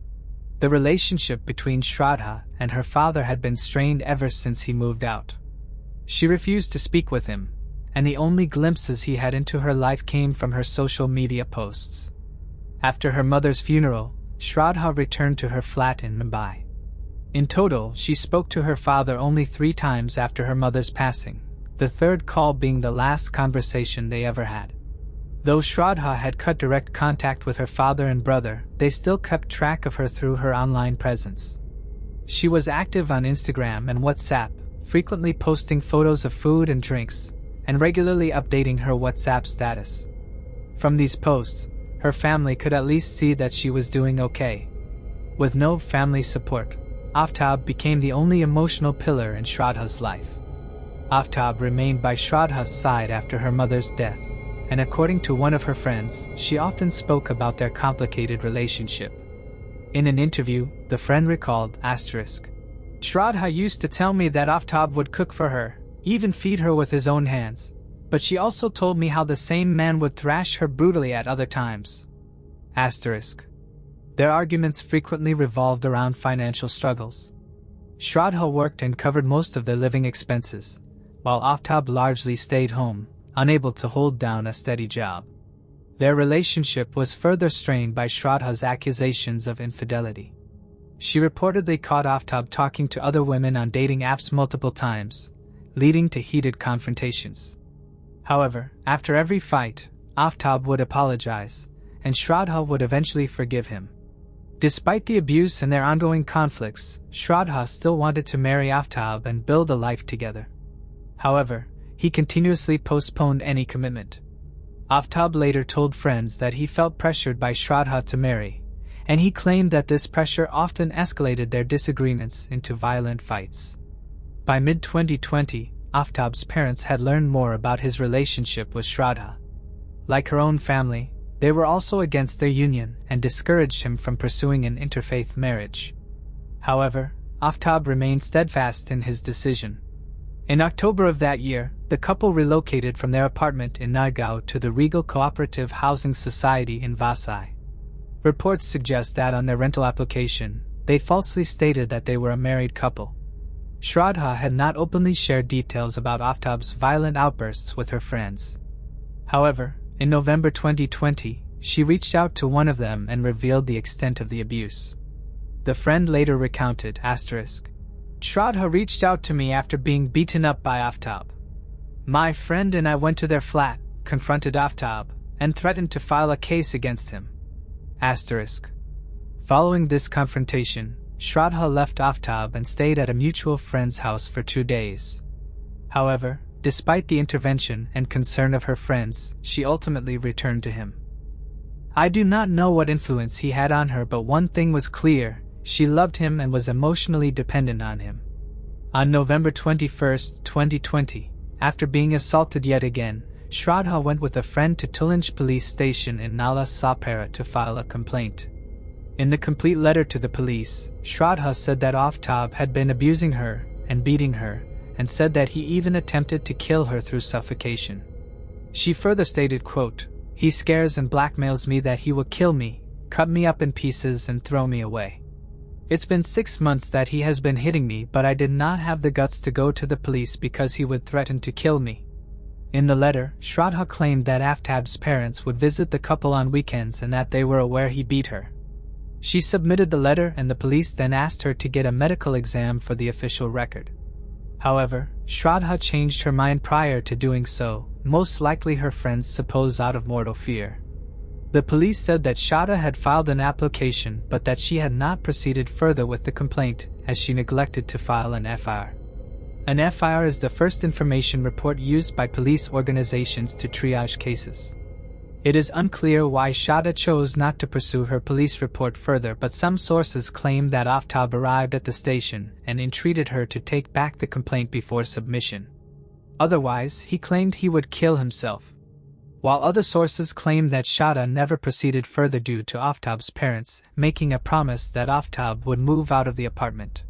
The relationship between Shraddha and her father had been strained ever since he moved out. She refused to speak with him, and the only glimpses he had into her life came from her social media posts. After her mother's funeral, Shraddha returned to her flat in Mumbai. In total, she spoke to her father only 3 times after her mother's passing, the third call being the last conversation they ever had. Though Shraddha had cut direct contact with her father and brother, they still kept track of her through her online presence. She was active on Instagram and WhatsApp, frequently posting photos of food and drinks, and regularly updating her WhatsApp status. From these posts, her family could at least see that she was doing okay. With no family support, Aftab became the only emotional pillar in Shraddha's life. Aftab remained by Shraddha's side after her mother's death, and according to one of her friends, she often spoke about their complicated relationship. In an interview, the friend recalled, "Shraddha used to tell me that Aftab would cook for her, even feed her with his own hands. But she also told me how the same man would thrash her brutally at other times." Their arguments frequently revolved around financial struggles. Shraddha worked and covered most of their living expenses, while Aftab largely stayed home, unable to hold down a steady job. Their relationship was further strained by Shraddha's accusations of infidelity. She reportedly caught Aftab talking to other women on dating apps multiple times, leading to heated confrontations. However, after every fight, Aftab would apologize, and Shraddha would eventually forgive him. Despite the abuse and their ongoing conflicts, Shraddha still wanted to marry Aftab and build a life together. However, he continuously postponed any commitment. Aftab later told friends that he felt pressured by Shraddha to marry, and he claimed that this pressure often escalated their disagreements into violent fights. By mid-2020, Aftab's parents had learned more about his relationship with Shraddha. Like her own family, they were also against their union and discouraged him from pursuing an interfaith marriage. However, Aftab remained steadfast in his decision. In October of that year, the couple relocated from their apartment in Nagaon to the Regal Cooperative Housing Society in Vasai. Reports suggest that on their rental application, they falsely stated that they were a married couple. Shraddha had not openly shared details about Aftab's violent outbursts with her friends. However, in November 2020, she reached out to one of them and revealed the extent of the abuse. The friend later recounted, "Shraddha reached out to me after being beaten up by Aftab. My friend and I went to their flat, confronted Aftab and threatened to file a case against him. Following this confrontation, Shraddha left Aftab and stayed at a mutual friend's house for 2 days. However, despite the intervention and concern of her friends, she ultimately returned to him. I do not know what influence he had on her, but one thing was clear: she loved him and was emotionally dependent on him. On November 21, 2020, after being assaulted yet again, Shraddha went with a friend to Tulunj police station in Nala Sapara to file a complaint. In the complete letter to the police, Shraddha said that Aftab had been abusing her and beating her, and said that he even attempted to kill her through suffocation. She further stated, quote, "He scares and blackmails me that he will kill me, cut me up in pieces and throw me away. It's been 6 months that he has been hitting me, but I did not have the guts to go to the police because he would threaten to kill me." In the letter, Shraddha claimed that Aftab's parents would visit the couple on weekends and that they were aware he beat her. She submitted the letter and the police then asked her to get a medical exam for the official record. However, Shraddha changed her mind prior to doing so, most likely her friends suppose out of mortal fear. The police said that Shraddha had filed an application but that she had not proceeded further with the complaint as she neglected to file an FIR. An FIR is the first information report used by police organizations to triage cases. It is unclear why Shraddha chose not to pursue her police report further, but some sources claim that Aftab arrived at the station and entreated her to take back the complaint before submission. Otherwise, he claimed he would kill himself. While other sources claim that Shraddha never proceeded further due to Aftab's parents making a promise that Aftab would move out of the apartment.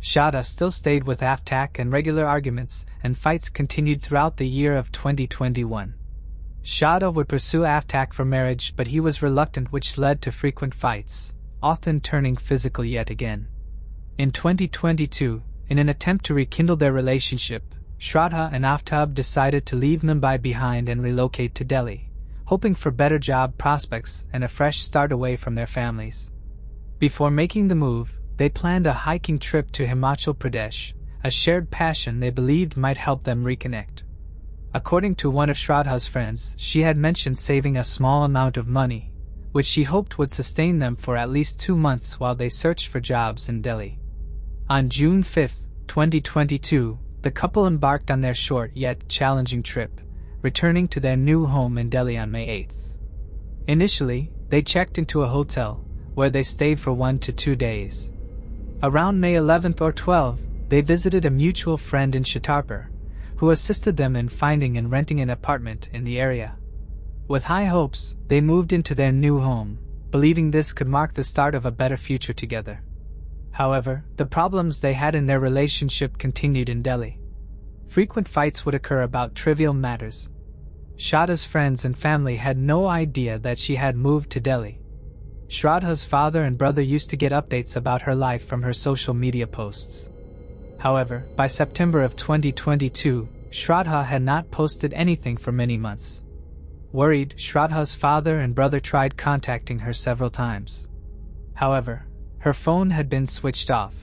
Shraddha still stayed with Aftab and regular arguments and fights continued throughout the year of 2021. Shraddha would pursue Aftab for marriage, but he was reluctant, which led to frequent fights, often turning physical yet again. In 2022, in an attempt to rekindle their relationship, Shraddha and Aftab decided to leave Mumbai behind and relocate to Delhi, hoping for better job prospects and a fresh start away from their families. Before making the move, they planned a hiking trip to Himachal Pradesh, a shared passion they believed might help them reconnect. According to one of Shraddha's friends, she had mentioned saving a small amount of money, which she hoped would sustain them for at least 2 months while they searched for jobs in Delhi. On June 5, 2022, the couple embarked on their short yet challenging trip, returning to their new home in Delhi on May 8. Initially, they checked into a hotel, where they stayed for 1 to 2 days. Around May 11 or 12, they visited a mutual friend in Chhattarpur, who assisted them in finding and renting an apartment in the area. With high hopes, they moved into their new home, believing this could mark the start of a better future together. However, the problems they had in their relationship continued in Delhi. Frequent fights would occur about trivial matters. Shraddha's friends and family had no idea that she had moved to Delhi. Shraddha's father and brother used to get updates about her life from her social media posts. However, by September of 2022, Shraddha had not posted anything for many months. Worried, Shraddha's father and brother tried contacting her several times. However, her phone had been switched off.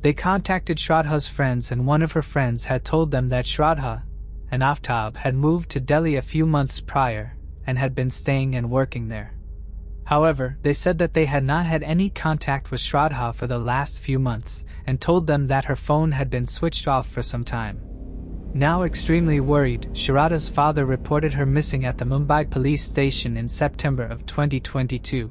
They contacted Shraddha's friends, and one of her friends had told them that Shraddha and Aftab had moved to Delhi a few months prior and had been staying and working there. However, they said that they had not had any contact with Shraddha for the last few months and told them that her phone had been switched off for some time. Now extremely worried, Shraddha's father reported her missing at the Mumbai police station in September of 2022.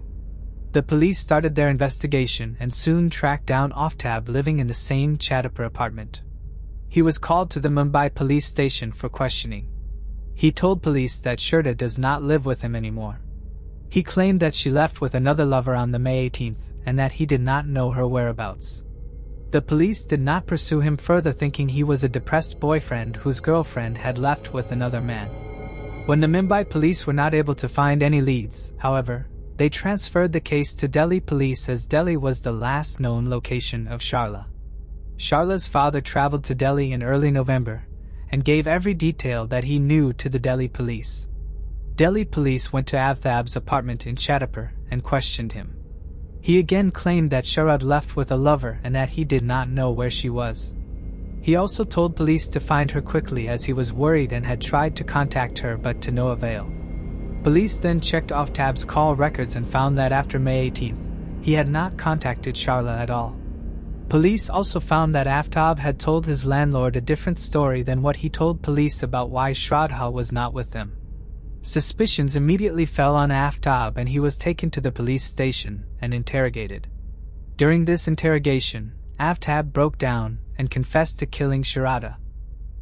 The police started their investigation and soon tracked down Aftab living in the same Chhattarpur apartment. He was called to the Mumbai police station for questioning. He told police that Shraddha does not live with him anymore. He claimed that she left with another lover on the May 18th and that he did not know her whereabouts. The police did not pursue him further, thinking he was a depressed boyfriend whose girlfriend had left with another man. When the Mumbai police were not able to find any leads, however, they transferred the case to Delhi police, as Delhi was the last known location of Shraddha. Shraddha's father traveled to Delhi in early November and gave every detail that he knew to the Delhi police. Delhi police went to Aftab's apartment in Chhattarpur and questioned him. He again claimed that Shraddha left with a lover and that he did not know where she was. He also told police to find her quickly as he was worried and had tried to contact her but to no avail. Police then checked Aftab's call records and found that after May 18th, he had not contacted Shraddha at all. Police also found that Aftab had told his landlord a different story than what he told police about why Shraddha was not with them. Suspicions immediately fell on Aftab and he was taken to the police station and interrogated. During this interrogation, Aftab broke down and confessed to killing Shraddha.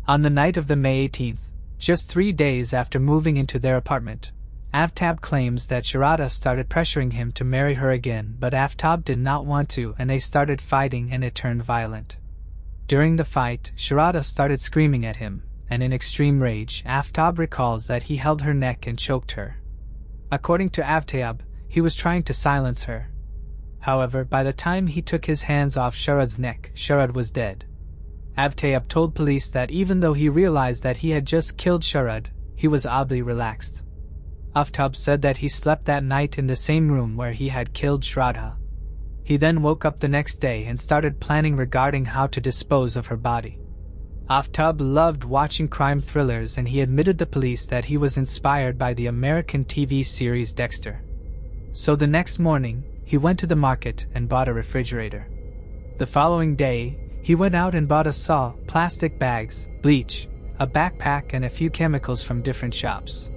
On the night of the May 18th, just 3 days after moving into their apartment, Aftab claims that Shraddha started pressuring him to marry her again, but Aftab did not want to and they started fighting and it turned violent. During the fight, Shraddha started screaming at him, and in extreme rage, Aftab recalls that he held her neck and choked her. According to Aftab, he was trying to silence her. However, by the time he took his hands off Shraddha's neck, Shraddha was dead. Aftab told police that even though he realized that he had just killed Shraddha, he was oddly relaxed. Aftab said that he slept that night in the same room where he had killed Shraddha. He then woke up the next day and started planning regarding how to dispose of her body. Aftab loved watching crime thrillers and he admitted to police that he was inspired by the American TV series Dexter. So the next morning, he went to the market and bought a refrigerator. The following day, he went out and bought a saw, plastic bags, bleach, a backpack and a few chemicals from different shops.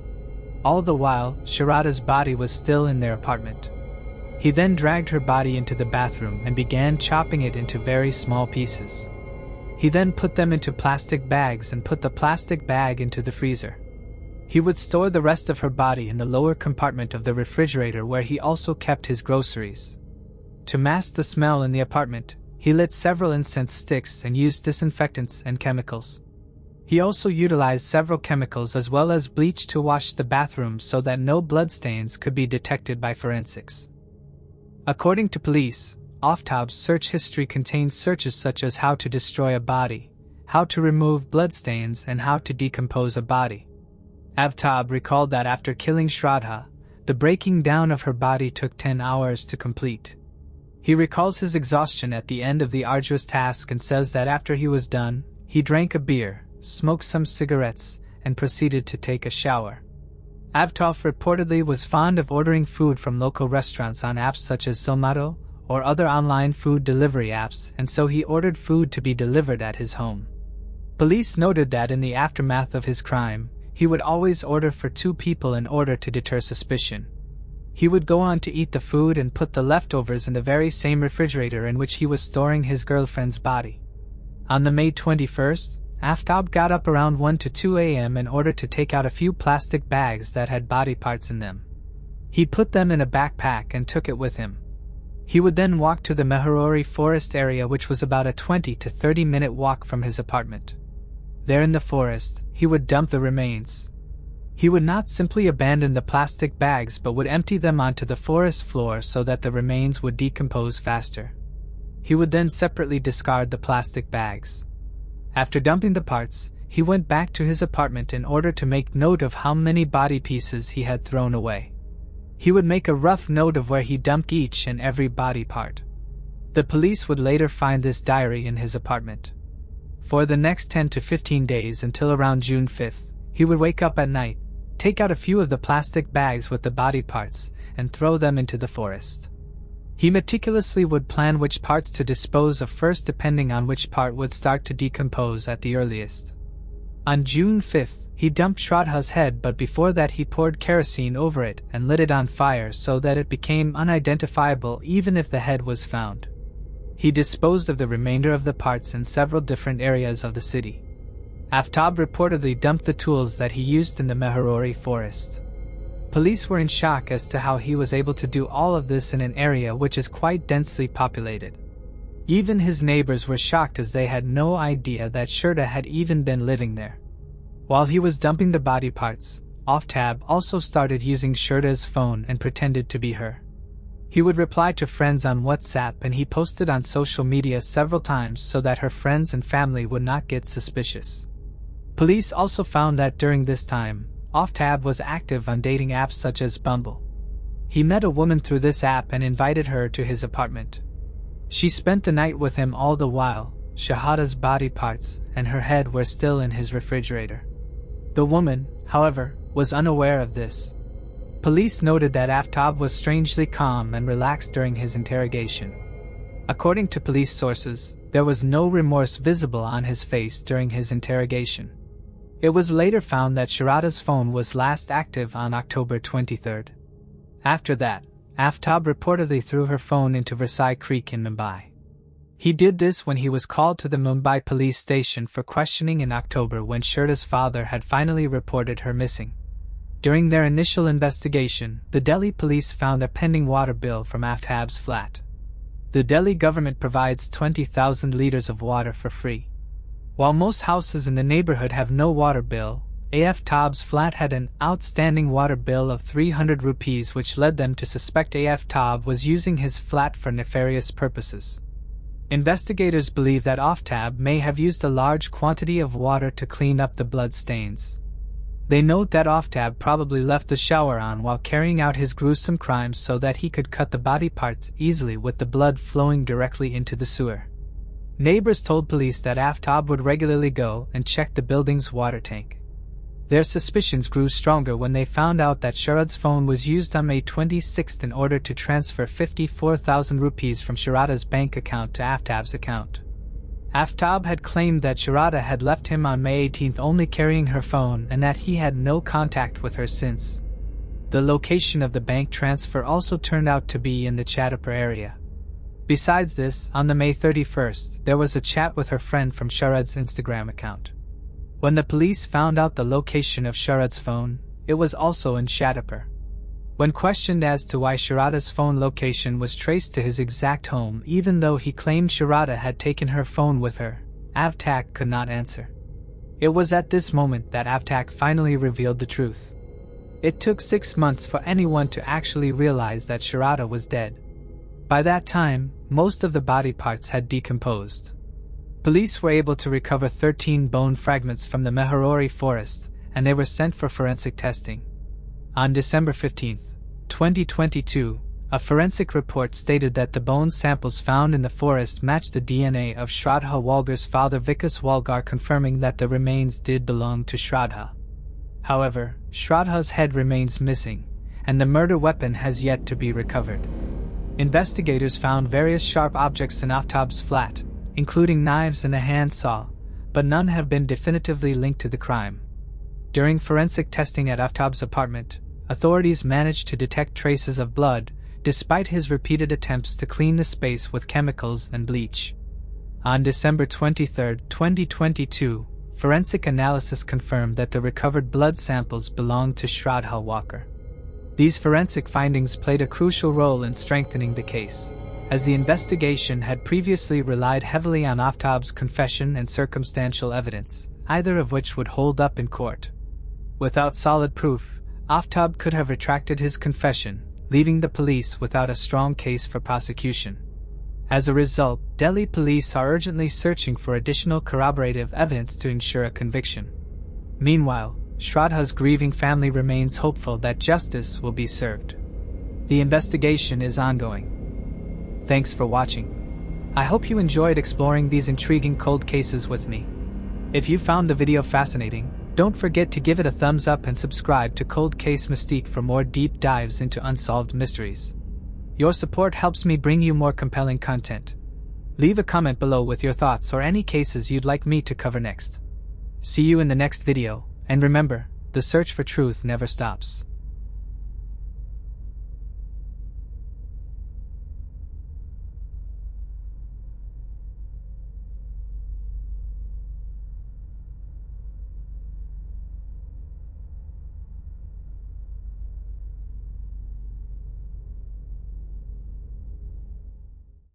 All the while, Shraddha's body was still in their apartment. He then dragged her body into the bathroom and began chopping it into very small pieces. He then put them into plastic bags and put the plastic bag into the freezer. He would store the rest of her body in the lower compartment of the refrigerator where he also kept his groceries. To mask the smell in the apartment, he lit several incense sticks and used disinfectants and chemicals. He also utilized several chemicals as well as bleach to wash the bathroom so that no bloodstains could be detected by forensics. According to police, Aftab's search history contained searches such as how to destroy a body, how to remove bloodstains, and how to decompose a body. Aftab recalled that after killing Shraddha, the breaking down of her body took 10 hours to complete. He recalls his exhaustion at the end of the arduous task and says that after he was done, he drank a beer, smoked some cigarettes, and proceeded to take a shower. Aftab reportedly was fond of ordering food from local restaurants on apps such as Zomato or other online food delivery apps, and so he ordered food to be delivered at his home. Police noted that in the aftermath of his crime, he would always order for 2 people in order to deter suspicion. He would go on to eat the food and put the leftovers in the very same refrigerator in which he was storing his girlfriend's body. On the May 21st, Aftab got up around 1 to 2 a.m. in order to take out a few plastic bags that had body parts in them. He put them in a backpack and took it with him. He would then walk to the Mehrori forest area, which was about a 20 to 30-minute walk from his apartment. There in the forest, he would dump the remains. He would not simply abandon the plastic bags but would empty them onto the forest floor so that the remains would decompose faster. He would then separately discard the plastic bags. After dumping the parts, he went back to his apartment in order to make note of how many body pieces he had thrown away. He would make a rough note of where he dumped each and every body part. The police would later find this diary in his apartment. For the next 10 to 15 days until around June 5th, he would wake up at night, take out a few of the plastic bags with the body parts, and throw them into the forest. He meticulously would plan which parts to dispose of first depending on which part would start to decompose at the earliest. On June 5th, he dumped Shraddha's head, but before that he poured kerosene over it and lit it on fire so that it became unidentifiable even if the head was found. He disposed of the remainder of the parts in several different areas of the city. Aftab reportedly dumped the tools that he used in the Mehrori forest. Police were in shock as to how he was able to do all of this in an area which is quite densely populated. Even his neighbors were shocked as they had no idea that Shraddha had even been living there. While he was dumping the body parts, Aftab also started using Shraddha's phone and pretended to be her. He would reply to friends on WhatsApp and he posted on social media several times so that her friends and family would not get suspicious. Police also found that during this time, Aftab was active on dating apps such as Bumble. He met a woman through this app and invited her to his apartment. She spent the night with him all the while. Shraddha's body parts and her head were still in his refrigerator. The woman, however, was unaware of this. Police noted that Aftab was strangely calm and relaxed during his interrogation. According to police sources, there was no remorse visible on his face during his interrogation. It was later found that Shraddha's phone was last active on October 23. After that, Aftab reportedly threw her phone into Versailles Creek in Mumbai. He did this when he was called to the Mumbai police station for questioning in October when Shraddha's father had finally reported her missing. During their initial investigation, the Delhi police found a pending water bill from Aftab's flat. The Delhi government provides 20,000 liters of water for free. While most houses in the neighborhood have no water bill, Aftab's flat had an outstanding water bill of 300 rupees, which led them to suspect Aftab was using his flat for nefarious purposes. Investigators believe that Aftab may have used a large quantity of water to clean up the blood stains. They note that Aftab probably left the shower on while carrying out his gruesome crimes so that he could cut the body parts easily with the blood flowing directly into the sewer. Neighbors told police that Aftab would regularly go and check the building's water tank. Their suspicions grew stronger when they found out that Shraddha's phone was used on May 26 in order to transfer 54,000 rupees from Shraddha's bank account to Aftab's account. Aftab had claimed that Shraddha had left him on May 18 only carrying her phone and that he had no contact with her since. The location of the bank transfer also turned out to be in the Chhatapur area. Besides this, on the May 31st, there was a chat with her friend from Shraddha's Instagram account. When the police found out the location of Shraddha's phone, it was also in Chhatapur. When questioned as to why Shraddha's phone location was traced to his exact home even though he claimed Shraddha had taken her phone with her, Aftab could not answer. It was at this moment that Aftab finally revealed the truth. It took 6 months for anyone to actually realize that Shraddha was dead. By that time, most of the body parts had decomposed. Police were able to recover 13 bone fragments from the Mehrori forest, and they were sent for forensic testing. On December 15, 2022, a forensic report stated that the bone samples found in the forest matched the DNA of Shraddha Walker's father Vikas Walker, confirming that the remains did belong to Shraddha. However, Shraddha's head remains missing, and the murder weapon has yet to be recovered. Investigators found various sharp objects in Aftab's flat, including knives and a handsaw, but none have been definitively linked to the crime. During forensic testing at Aftab's apartment, authorities managed to detect traces of blood, despite his repeated attempts to clean the space with chemicals and bleach. On December 23, 2022, forensic analysis confirmed that the recovered blood samples belonged to Shraddha Walker. These forensic findings played a crucial role in strengthening the case, as the investigation had previously relied heavily on Aftab's confession and circumstantial evidence, either of which would hold up in court. Without solid proof, Aftab could have retracted his confession, leaving the police without a strong case for prosecution. As a result, Delhi police are urgently searching for additional corroborative evidence to ensure a conviction. Meanwhile, Shraddha's grieving family remains hopeful that justice will be served. The investigation is ongoing. Thanks for watching. I hope you enjoyed exploring these intriguing cold cases with me. If you found the video fascinating, don't forget to give it a thumbs up and subscribe to Cold Case Mystique for more deep dives into unsolved mysteries. Your support helps me bring you more compelling content. Leave a comment below with your thoughts or any cases you'd like me to cover next. See you in the next video, and remember, the search for truth never stops.